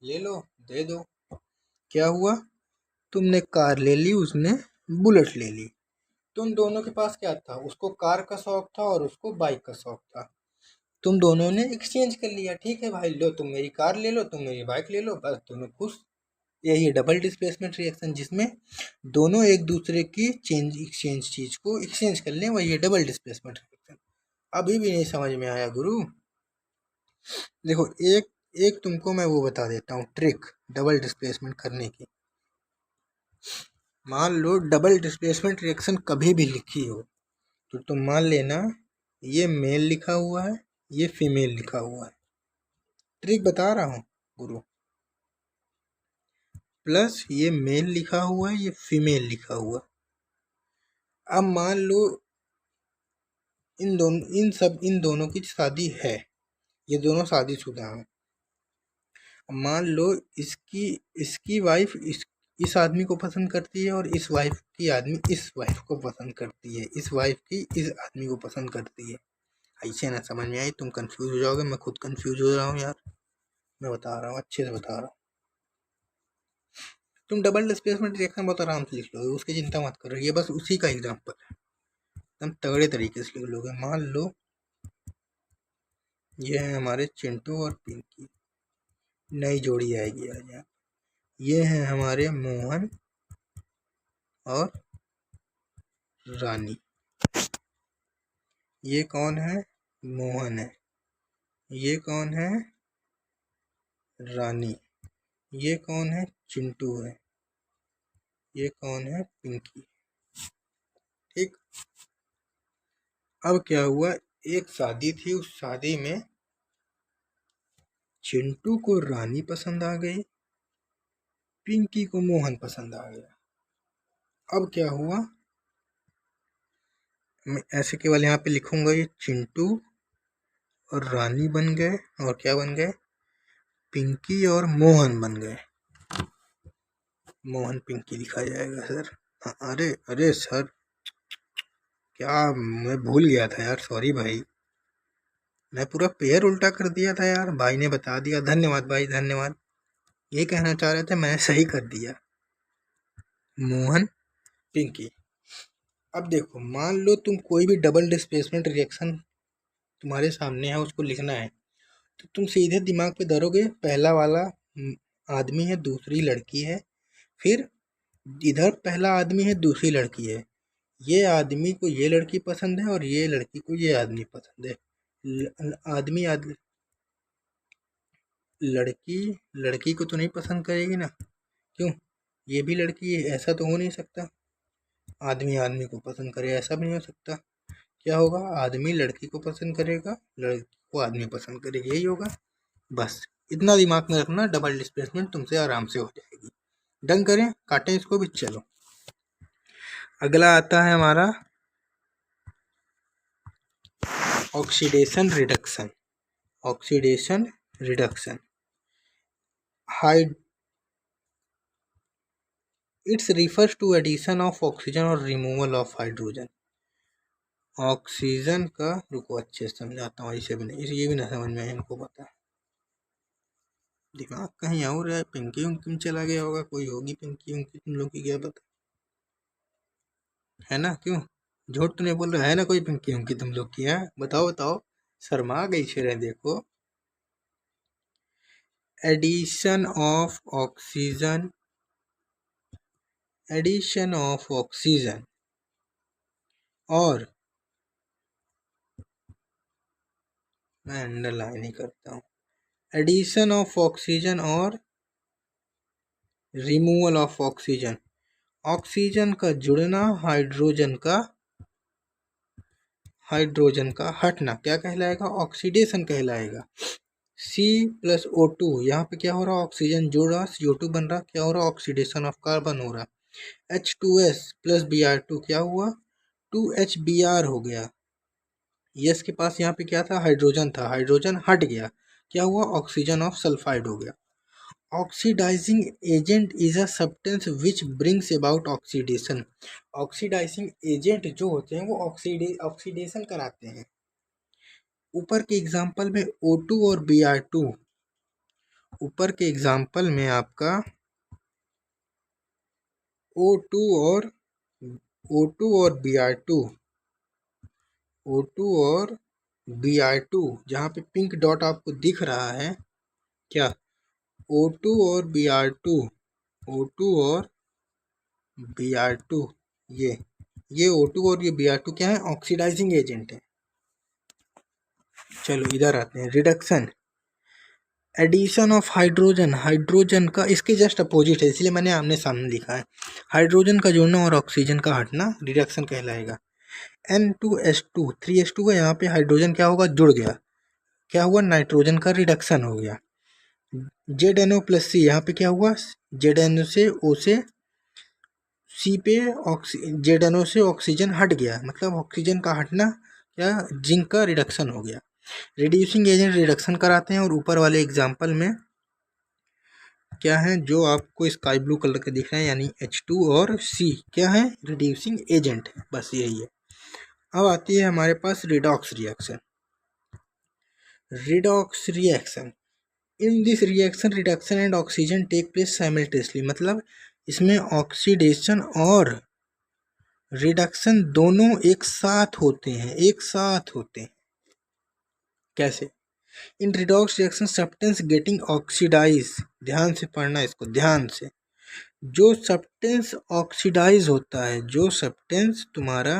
ले लो, दे दो। क्या हुआ? तुमने कार ले ली, उसने बुलेट ले ली। तुम दोनों के पास क्या था? उसको कार का शौक था और उसको बाइक का शौक था। तुम दोनों ने एक्सचेंज कर लिया, ठीक है भाई लो तुम मेरी कार ले लो, तुम मेरी बाइक ले लो, बस दोनों खुश। यही है डबल डिस्प्लेसमेंट रिएक्शन, जिसमें दोनों एक दूसरे की एक्सचेंज चीज को एक्सचेंज कर लें, वही है डबल डिस्प्लेसमेंट रिएक्शन। अभी भी नहीं समझ में आया गुरु? देखो एक एक तुमको मैं वो बता देता हूँ ट्रिक डबल डिस्प्लेसमेंट करने की। मान लो डबल डिस्प्लेसमेंट रिएक्शन कभी भी लिखी हो तो तुम मान लेना ये मेल लिखा हुआ है, ये फीमेल लिखा हुआ है। ट्रिक बता रहा हूँ गुरु। प्लस ये मेल लिखा हुआ है, ये फीमेल लिखा हुआ। अब मान लो इन दोनों की शादी है, ये दोनों शादीशुदा हैं। मान लो इसकी वाइफ इस आदमी को पसंद करती है और इस वाइफ की आदमी इस वाइफ को पसंद करती है, इस वाइफ की इस आदमी को पसंद करती है। ऐसे ना समझ में आई, तुम कंफ्यूज हो जाओगे, मैं खुद कंफ्यूज हो रहा हूँ यार। मैं बता रहा हूँ, अच्छे से बता रहा हूँ। तुम डबल डिस्प्लेसमेंट रिएक्शन बहुत आराम से लिख लोगे, उसकी चिंता मत करो, ये बस उसी का एग्जाम्पल है, एकदम तगड़े तरीके से लिख लोगे। मान लो ये है हमारे चिंटू और पिंकी, नई जोड़ी आएगी आज यहाँ। ये हैं हमारे मोहन और रानी। ये कौन है? मोहन है। ये कौन है? रानी। ये कौन है? चिंटू है। ये कौन है? पिंकी। ठीक। अब क्या हुआ, एक शादी थी, उस शादी में चिंटू को रानी पसंद आ गई, पिंकी को मोहन पसंद आ गया। अब क्या हुआ, मैं ऐसे केवल यहाँ पे लिखूंगा, ये चिंटू और रानी बन गए, और क्या बन गए? पिंकी और मोहन बन गए। मोहन पिंकी लिखा जाएगा सर। अरे अरे सर, क्या मैं भूल गया था यार, सॉरी भाई, मैं पूरा पेयर उल्टा कर दिया था यार, भाई ने बता दिया, धन्यवाद भाई, धन्यवाद। ये कहना चाह रहे थे, मैंने सही कर दिया, मोहन पिंकी। अब देखो, मान लो तुम कोई भी डबल डिस्प्लेसमेंट रिएक्शन तुम्हारे सामने है, उसको लिखना है, तो तुम सीधे दिमाग पे धरोगे, पहला वाला आदमी है, दूसरी लड़की है, फिर इधर पहला आदमी है, दूसरी लड़की है, ये आदमी को ये लड़की पसंद है और ये लड़की को ये आदमी पसंद है। लड़की लड़की को तो नहीं पसंद करेगी ना, क्यों? ये भी लड़की है, ऐसा तो हो नहीं सकता। आदमी आदमी को पसंद करे, ऐसा भी नहीं हो सकता। क्या होगा, आदमी लड़की को पसंद करेगा, लड़की को आदमी पसंद करेगी, यही होगा। बस इतना दिमाग में रखना, डबल डिस्प्लेसमेंट तुमसे आराम से हो जाएगी। डन करें, काटें इसको भी। चलो, अगला आता है हमारा oxidation reduction. Oxidation reduction it's refers to addition of oxygen और रिमूवल ऑफ हाइड्रोजन। ऑक्सीजन का, रुको अच्छे से समझाता हूँ, ऐसे भी नहीं, ये भी ना समझ में, इनको पता है, दिमाग कहीं और है, पिंकी उनकी चला गया होगा, कोई होगी पिंकी उनकी, तुम लोग की क्या पता, है ना? क्यों झूठ तो नहीं बोल रहे, है ना कोई पिंकी उनकी तुम लोग की? है, बताओ बताओ, शर्मा गई छे, देखो। Addition of oxygen, addition of oxygen और, मैं अंडरलाइन ही करता हूँ, एडिशन ऑफ ऑक्सीजन और रिमूवल ऑफ ऑक्सीजन। ऑक्सीजन का जुड़ना, हाइड्रोजन का हटना क्या कहलाएगा? ऑक्सीडेशन कहलाएगा। C+O2, यहाँ पे क्या हो रहा है, ऑक्सीजन जुड़ रहा, CO2 बन रहा, क्या हो रहा, ऑक्सीडेशन ऑफ कार्बन हो रहा। H2S + Br2 क्या हुआ, 2HBr हो गया। यस के पास यहाँ पे क्या था, हाइड्रोजन था, हाइड्रोजन हट गया, क्या हुआ, ऑक्सीजन ऑफ सल्फाइड हो गया। Oxidising agent is a substance which brings about oxidation. Oxidising agent जो होते हैं वो ऑक्सीडेशन कराते हैं। ऊपर के एग्जाम्पल में O2 और Br2, ऊपर के एग्जाम्पल में आपका O2 और Br2, O2 और Br2, जहाँ पे पिंक डॉट आपको दिख रहा है, क्या, O2 और Br2, O2 और Br2, ये O2 और ये Br2 क्या है, ऑक्सीडाइजिंग एजेंट है। चलो इधर आते हैं, reduction, addition of hydrogen, hydrogen का इसके जस्ट अपोजिट है, इसलिए मैंने आमने सामने लिखा है। हाइड्रोजन का जुड़ना और ऑक्सीजन का हटना रिडक्शन कहलाएगा। N2H2, 3H2 का यहाँ पे हाइड्रोजन क्या होगा, जुड़ गया, क्या हुआ, नाइट्रोजन का रिडक्शन हो गया। ZNO प्लस C, यहाँ पे क्या हुआ, ZNO से O से C पे ZNO से ऑक्सीजन हट गया, मतलब ऑक्सीजन का हटना क्या, जिंक का रिडक्शन हो गया। रिड्यूसिंग एजेंट रिडक्शन कराते हैं। और ऊपर वाले एग्जाम्पल में क्या है, जो आपको स्काई ब्लू कलर के दिख रहे हैं यानी H2 और C क्या है, रिड्यूसिंग एजेंट है, बस यही है। अब आती है हमारे पास redox reaction. Redox reaction, in this reaction reduction and oxygen take place simultaneously, मतलब इसमें ऑक्सीडेशन और रिडक्शन दोनों एक साथ होते हैं, एक साथ होते हैं। कैसे, in redox reaction substance getting oxidise, ध्यान से पढ़ना इसको, ध्यान से, जो सब्सटेंस ऑक्सीडाइज होता है, जो सब्सटेंस तुम्हारा,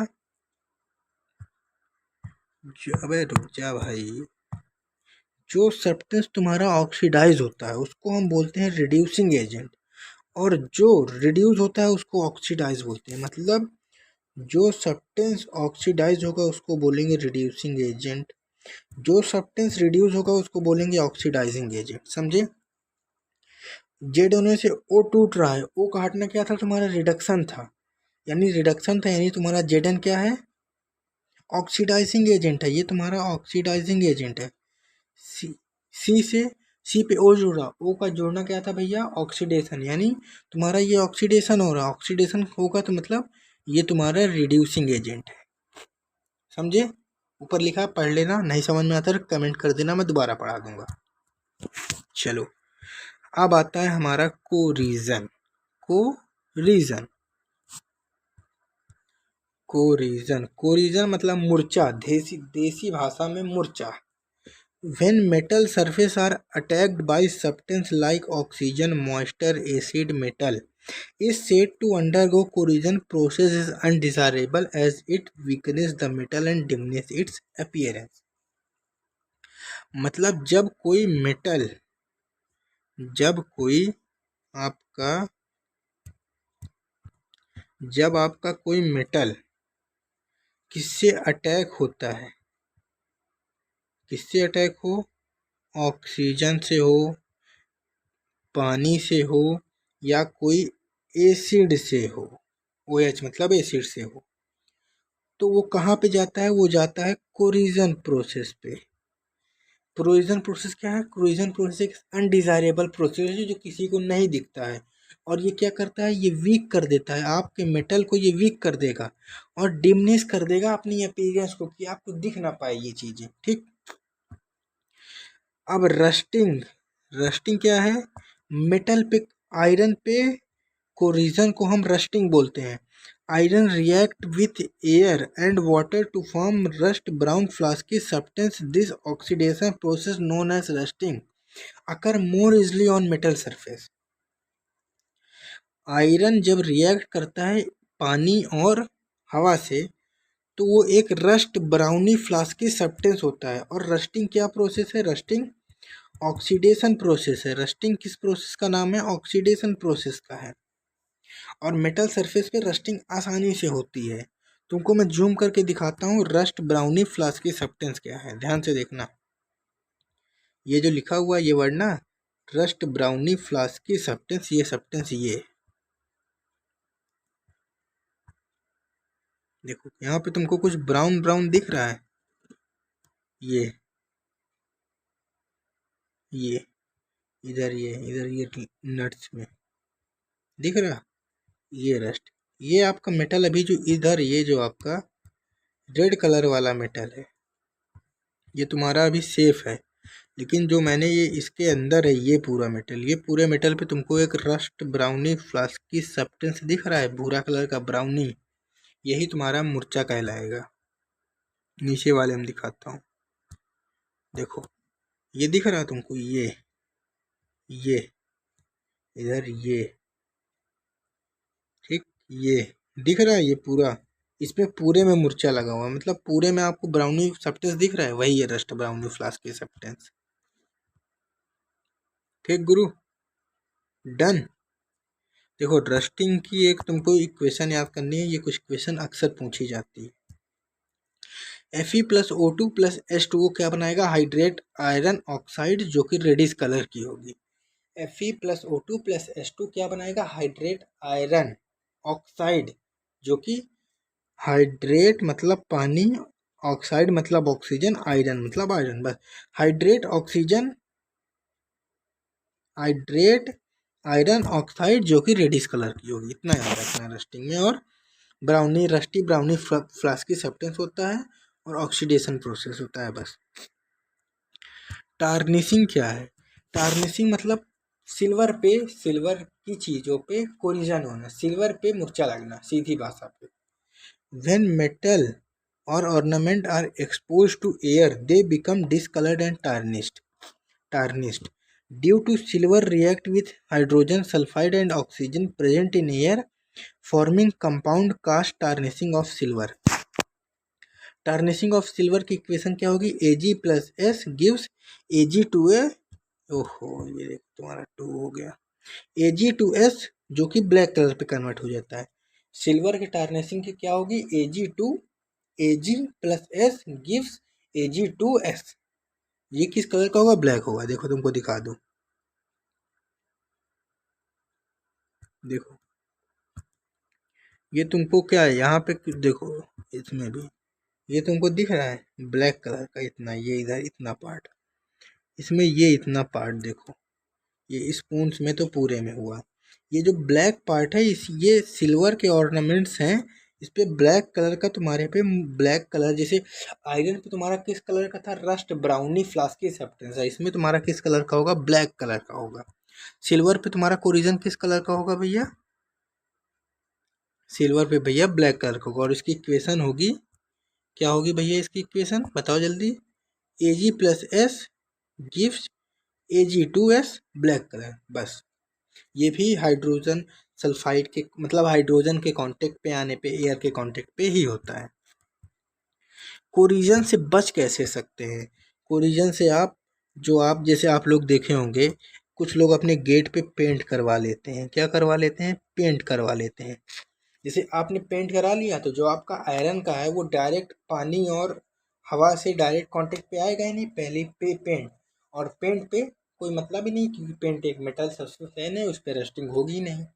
अबे रुक जा भाई, जो सब्सटेंस तुम्हारा ऑक्सीडाइज होता है उसको हम बोलते हैं रिड्यूसिंग एजेंट, और जो रिड्यूस होता है उसको ऑक्सीडाइज बोलते हैं। मतलब जो सब्सटेंस ऑक्सीडाइज होगा उसको बोलेंगे रिड्यूसिंग एजेंट, जो सब्सटेंस रिड्यूस होगा उसको बोलेंगे ऑक्सीडाइजिंग एजेंट, समझे। ZNO से O टूट रहा है, O का हटना क्या था, तुम्हारा रिडक्शन था, यानी तुम्हारा Zn क्या है, ऑक्सीडाइजिंग एजेंट है, ये तुम्हारा ऑक्सीडाइजिंग एजेंट है। सी से सी पे ओ जुड़ा, ओ का जोड़ना क्या था भैया, ऑक्सीडेशन, यानी तुम्हारा ये ऑक्सीडेशन हो रहा है, ऑक्सीडेशन होगा तो मतलब ये तुम्हारा रिड्यूसिंग एजेंट है, समझे। ऊपर लिखा पढ़ लेना, नहीं समझ में आता तो कमेंट कर देना, मैं दोबारा पढ़ा दूंगा। चलो अब आता है हमारा कोरीजन। कोरीजन, कोरीजन, कोरीजन मतलब मूर्छा, देसी भाषा में मूर्छा। When metal surfaces are attacked by substance like oxygen, moisture, acid, metal is said to undergo corrosion process is undesirable as it weakens the metal and diminishes its appearance। मतलब जब आपका कोई मेटल किससे अटैक होता है, किससे attack हो, oxygen से हो, पानी से हो, या कोई एसिड से हो, OH मतलब एसिड से हो, तो वो कहाँ पे जाता है, वो जाता है कोरिजन प्रोसेस पे। कोरिजन प्रोसेस क्या है, कोरिजन प्रोसेस एक अनडिजायरेबल प्रोसेस है जो किसी को नहीं दिखता है, और ये क्या करता है, ये वीक कर देता है आपके मेटल को, ये वीक कर देगा और डिमनिश कर देगा अपनी अपीयरेंस को, कि आपको दिख ना पाए ये चीजें, ठीक। अब रस्टिंग, रस्टिंग क्या है, मेटल पे, आयरन पे कोरिजन को हम रस्टिंग बोलते हैं। Iron react with air and water to form rust brown flaky substance, this oxidation process known as rusting occur more easily on metal surface. Iron जब react करता है पानी और हवा से तो वो एक रस्ट ब्राउनी फ्लास्की सब्सटेंस होता है। और रस्टिंग क्या प्रोसेस है, रस्टिंग ऑक्सीडेशन प्रोसेस है। रस्टिंग किस प्रोसेस का नाम है, ऑक्सीडेशन प्रोसेस का है। और मेटल सरफेस पे रस्टिंग आसानी से होती है। तुमको मैं जूम करके दिखाता हूँ रस्ट ब्राउनी फ्लास्की सब्सटेंस क्या है, ध्यान से देखना। ये जो लिखा हुआ ये वर्ड ना, रस्ट ब्राउनी फ्लास्की सब्सटेंस, ये सब्सटेंस ये देखो, यहाँ पे तुमको कुछ ब्राउन ब्राउन दिख रहा है, ये इधर ये नट्स में दिख रहा, ये रस्ट, ये आपका मेटल अभी जो इधर, ये जो आपका रेड कलर वाला मेटल है, ये तुम्हारा अभी सेफ है। लेकिन जो मैंने ये इसके अंदर है ये पूरा मेटल, ये पूरे मेटल पे तुमको एक रस्ट ब्राउनी फ्लास्की सब्सटेंस दिख रहा है, भूरा कलर का ब्राउनी, यही तुम्हारा मूर्छा कहलाएगा। नीचे वाले में दिखाता हूँ, देखो ये दिख रहा है तुमको, ये इधर ये, ठीक, ये दिख रहा है, ये पूरा, इसमें पूरे में मूर्छा लगा हुआ है, मतलब पूरे में आपको ब्राउनी सब्सटेंस दिख रहा है, वही है रस्ट ब्राउनी फ्लास्की सब्सटेंस। ठीक गुरु, डन। देखो रस्टिंग की एक तुमको इक्वेशन याद करनी है, ये कुछ क्वेश्चन अक्सर पूछी जाती है। Fe+O2+H2O क्या बनाएगा, हाइड्रेट आयरन ऑक्साइड, जो कि रेडिश कलर की होगी। Fe+O2 + H2 क्या बनाएगा, हाइड्रेट आयरन ऑक्साइड, जो कि हाइड्रेट मतलब पानी, ऑक्साइड मतलब ऑक्सीजन, आयरन मतलब आयरन, बस हाइड्रेट आयरन ऑक्साइड जो कि रेडिश कलर की होगी, इतना याद रखना रस्टिंग में। और रस्टी ब्राउनी फ्लास्की सब्सटेंस होता है और ऑक्सीडेशन प्रोसेस होता है बस। टार्निशिंग क्या है, टार्निशिंग मतलब सिल्वर की चीज़ों पे कोरिजन होना, सिल्वर पे मुर्चा लगना, सीधी भाषा पे। When metal or ornament are exposed to air, they become discolored and tarnished. Due to silver react with hydrogen sulfide and oxygen present in air, forming compound cast tarnishing of silver. Tarnishing of silver की equation क्या होगी, Ag+S gives Ag2A, ओहो ये देखो तुम्हारा 2 हो गया, Ag2S जो कि ब्लैक कलर पे कन्वर्ट हो जाता है। सिल्वर की टार्निशिंग की क्या होगी, Ag+S गिव्स Ag2S। ये किस कलर का होगा, ब्लैक होगा। देखो तुमको दिखा दूं, देखो ये तुमको क्या है यहाँ पे, देखो इसमें भी ये तुमको दिख रहा है ब्लैक कलर का, इतना ये इधर इतना पार्ट, इसमें ये इतना पार्ट देखो, ये स्पून्स में तो पूरे में हुआ। ये जो ब्लैक पार्ट है ये सिल्वर के ऑर्नामेंट्स हैं, इस पे ब्लैक कलर का तुम्हारे पे ब्लैक कलर, जैसे आयरन पे तुम्हारा किस कलर का था, रस्ट ब्राउनी फ्लास्की सब्सटेंस है, इसमें तुम्हारा किस कलर का होगा, ब्लैक कलर का होगा। सिल्वर पे तुम्हारा कोरिजन किस कलर का होगा भैया, सिल्वर पे भैया ब्लैक कलर का होगा। और इसकी इक्वेशन होगी, क्या होगी भैया इसकी इक्वेशन बताओ जल्दी, Ag+S gives Ag2S black colour, बस। ये भी हाइड्रोजन सल्फाइड के मतलब हाइड्रोजन के कांटेक्ट पे आने पे, एयर के कांटेक्ट पे ही होता है। कोरिजन से बच कैसे सकते हैं, कोरिजन से आप जैसे आप लोग देखे होंगे, कुछ लोग अपने गेट पे पेंट करवा लेते हैं, क्या करवा लेते हैं, पेंट करवा लेते हैं। जैसे आपने पेंट करा लिया तो जो आपका आयरन का है वो डायरेक्ट पानी और हवा से डायरेक्ट कांटेक्ट पे आएगा ही नहीं, पहले पे पेंट, और पेंट पे कोई मतलब ही नहीं, क्योंकि पेंट एक मेटल सब्सटेंस है, उस पर रस्टिंग होगी ही नहीं।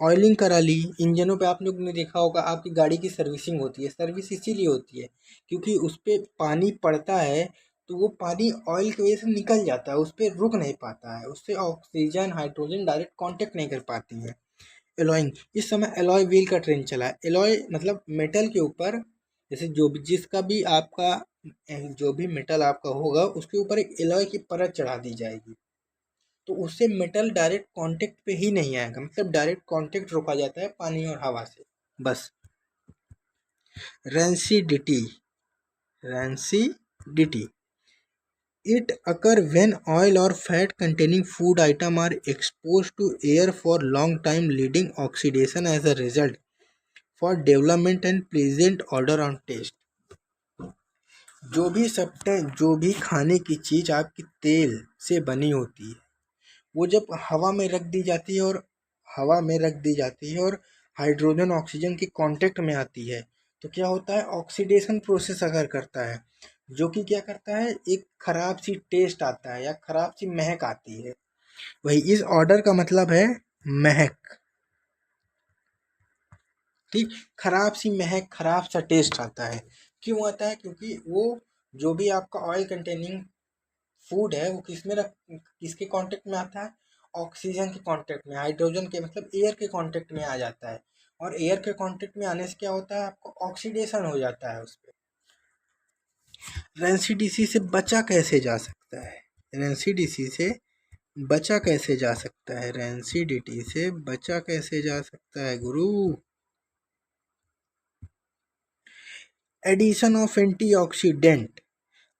ऑयलिंग करा ली, इंजनों पे आप लोग ने देखा होगा, आपकी गाड़ी की सर्विसिंग होती है, सर्विस इसीलिए होती है क्योंकि उस पर पानी पड़ता है, तो वो पानी ऑयल की वजह से निकल जाता है, उस पर रुक नहीं पाता है, उससे ऑक्सीजन हाइड्रोजन डायरेक्ट कांटेक्ट नहीं कर पाती है। एलॉइंग, इस समय एलॉय व्हील का ट्रेंड चला है। एलॉय मतलब मेटल के ऊपर, जैसे जो भी जिसका भी आपका जो भी मेटल आपका होगा उसके ऊपर एक एलॉय की परत चढ़ा दी जाएगी, तो उससे मेटल डायरेक्ट कांटेक्ट पे ही नहीं आएगा, मतलब डायरेक्ट कांटेक्ट रोका जाता है पानी और हवा से, बस। Rancidity, rancidity it occur when oil or fat containing food item are exposed to air for long time, leading oxidation as a result for development and pleasant odor on taste। जो भी खाने की चीज़ आपकी तेल से बनी होती है, वो जब हवा में रख दी जाती है और हाइड्रोजन ऑक्सीजन के कांटेक्ट में आती है, तो क्या होता है, ऑक्सीडेशन प्रोसेस अगर करता है, जो कि क्या करता है, एक खराब सी टेस्ट आता है या खराब सी महक आती है। वही इस ऑर्डर का मतलब है महक, ठीक, खराब सी महक, खराब सा टेस्ट आता है। क्यों आता है, क्योंकि वो जो भी आपका ऑयल कंटेनिंग फूड है वो किसके कांटेक्ट में आता है, ऑक्सीजन के कांटेक्ट में, हाइड्रोजन के मतलब एयर के कांटेक्ट में आ जाता है, और एयर के कांटेक्ट में आने से क्या होता है, आपको ऑक्सीडेशन हो जाता है उस पर। रेंसिडिटी से बचा कैसे जा सकता है, रेंसिडिटी से बचा कैसे जा सकता है, रेंसिडिटी से बचा कैसे जा सकता है गुरु, एडिशन ऑफ एंटीऑक्सीडेंट,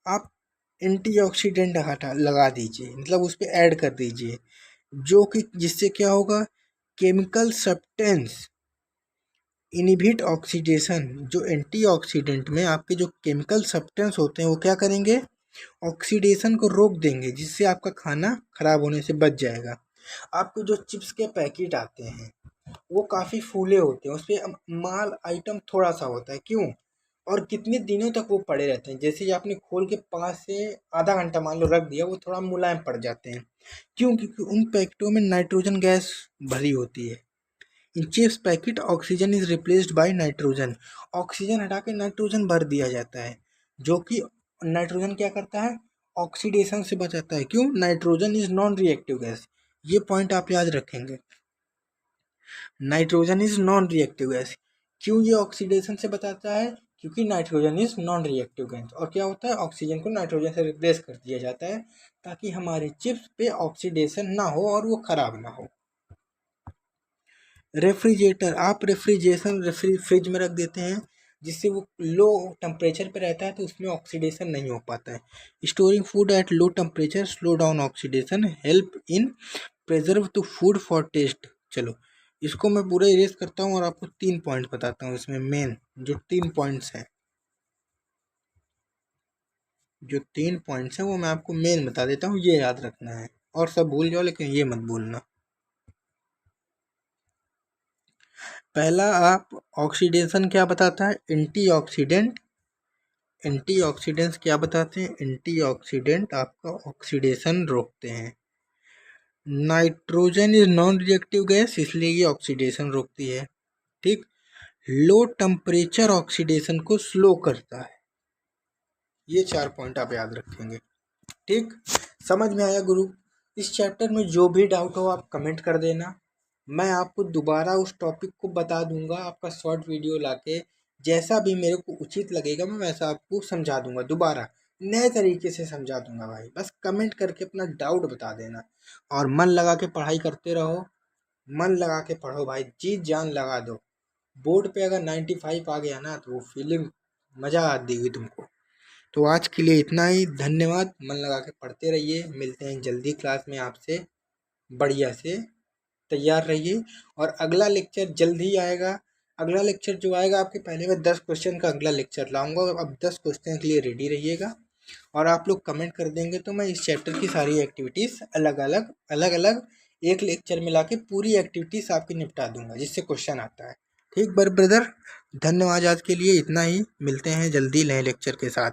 आप एंटीऑक्सीडेंट हटा लगा दीजिए, मतलब उस पर ऐड कर दीजिए, जो कि जिससे क्या होगा, केमिकल सब्सटेंस इनहिबिट ऑक्सीडेशन, जो एंटीऑक्सीडेंट में आपके जो केमिकल सब्सटेंस होते हैं वो क्या करेंगे, ऑक्सीडेशन को रोक देंगे, जिससे आपका खाना खराब होने से बच जाएगा। आपके जो चिप्स के पैकेट आते हैं वो काफ़ी फूले होते हैं, उस पर माल आइटम थोड़ा सा होता है, क्यों, और कितने दिनों तक वो पड़े रहते हैं। जैसे कि आपने खोल के 5 से आधा घंटा मान लो रख दिया, वो थोड़ा मुलायम पड़ जाते हैं। क्यों? क्योंकि उन पैकेटों में नाइट्रोजन गैस भरी होती है। In chips packet oxygen is replaced by nitrogen. Oxygen हटा के नाइट्रोजन भर दिया जाता है, जो कि नाइट्रोजन क्या करता है? ऑक्सीडेशन से बचाता है। क्यों? Nitrogen is non reactive gas. ये पॉइंट आप याद रखेंगे। Nitrogen is non reactive gas. क्यों ये ऑक्सीडेशन से बचाता है? क्योंकि nitrogen is non reactive gas. और क्या होता है? ऑक्सीजन को नाइट्रोजन से रिप्लेस कर दिया जाता है, ताकि हमारे चिप्स पे ऑक्सीडेशन ना हो और वो खराब ना हो। रेफ्रिजरेटर, आप फ्रिज में रख देते हैं, जिससे वो लो टेम्परेचर पे रहता है, तो उसमें ऑक्सीडेशन नहीं हो पाता है। Storing food at low temperature slow down oxidation, help in preserve to food for taste. चलो इसको मैं पूरा इरेज करता हूँ और आपको 3 पॉइंट बताता हूँ। इसमें मेन जो 3 पॉइंट्स हैं, वो मैं आपको मेन बता देता हूँ, ये याद रखना है। और सब भूल जाओ, लेकिन ये मत भूलना। पहला, आप ऑक्सीडेशन क्या बताता है? एंटीऑक्सीडेंट। एंटीऑक्सीडेंट्स क्या बताते हैं? एंटीऑक्सीडेंट आपका ऑक्सीडेशन रोकते हैं। Nitrogen is non reactive gas, इसलिए ये ऑक्सीडेशन रोकती है। ठीक। लो टेम्परेचर ऑक्सीडेशन को स्लो करता है। ये 4 पॉइंट आप याद रखेंगे। ठीक, समझ में आया गुरु? इस चैप्टर में जो भी डाउट हो आप कमेंट कर देना। मैं आपको दोबारा उस टॉपिक को बता दूंगा, आपका शॉर्ट वीडियो लाके। जैसा भी मेरे को उचित लगेगा मैं वैसा आपको समझा दूंगा, दोबारा नए तरीके से समझा दूंगा भाई। बस कमेंट करके अपना डाउट बता देना, और मन लगा के पढ़ाई करते रहो। मन लगा के पढ़ो भाई, जी जान लगा दो। बोर्ड पे अगर 95 आ गया ना, तो वो फीलिंग मज़ा आ देगी तुमको। तो आज के लिए इतना ही, धन्यवाद। मन लगा के पढ़ते रहिए, मिलते हैं जल्दी क्लास में आपसे। बढ़िया से तैयार रहिए, और अगला लेक्चर जल्द ही आएगा। अगला लेक्चर जो आएगा, आपके पहले मैं 10 क्वेश्चन का अगला लेक्चर लाऊंगा। अब 10 क्वेश्चन के लिए रेडी रहिएगा, और आप लोग कमेंट कर देंगे तो मैं इस चैप्टर की सारी एक्टिविटीज़ अलग अलग एक लेक्चर में लाके पूरी एक्टिविटीज़ आपकी निपटा दूंगा, जिससे क्वेश्चन आता है। ठीक ब्रदर, धन्यवाद। आज के लिए इतना ही, मिलते हैं जल्दी नए लेक्चर के साथ।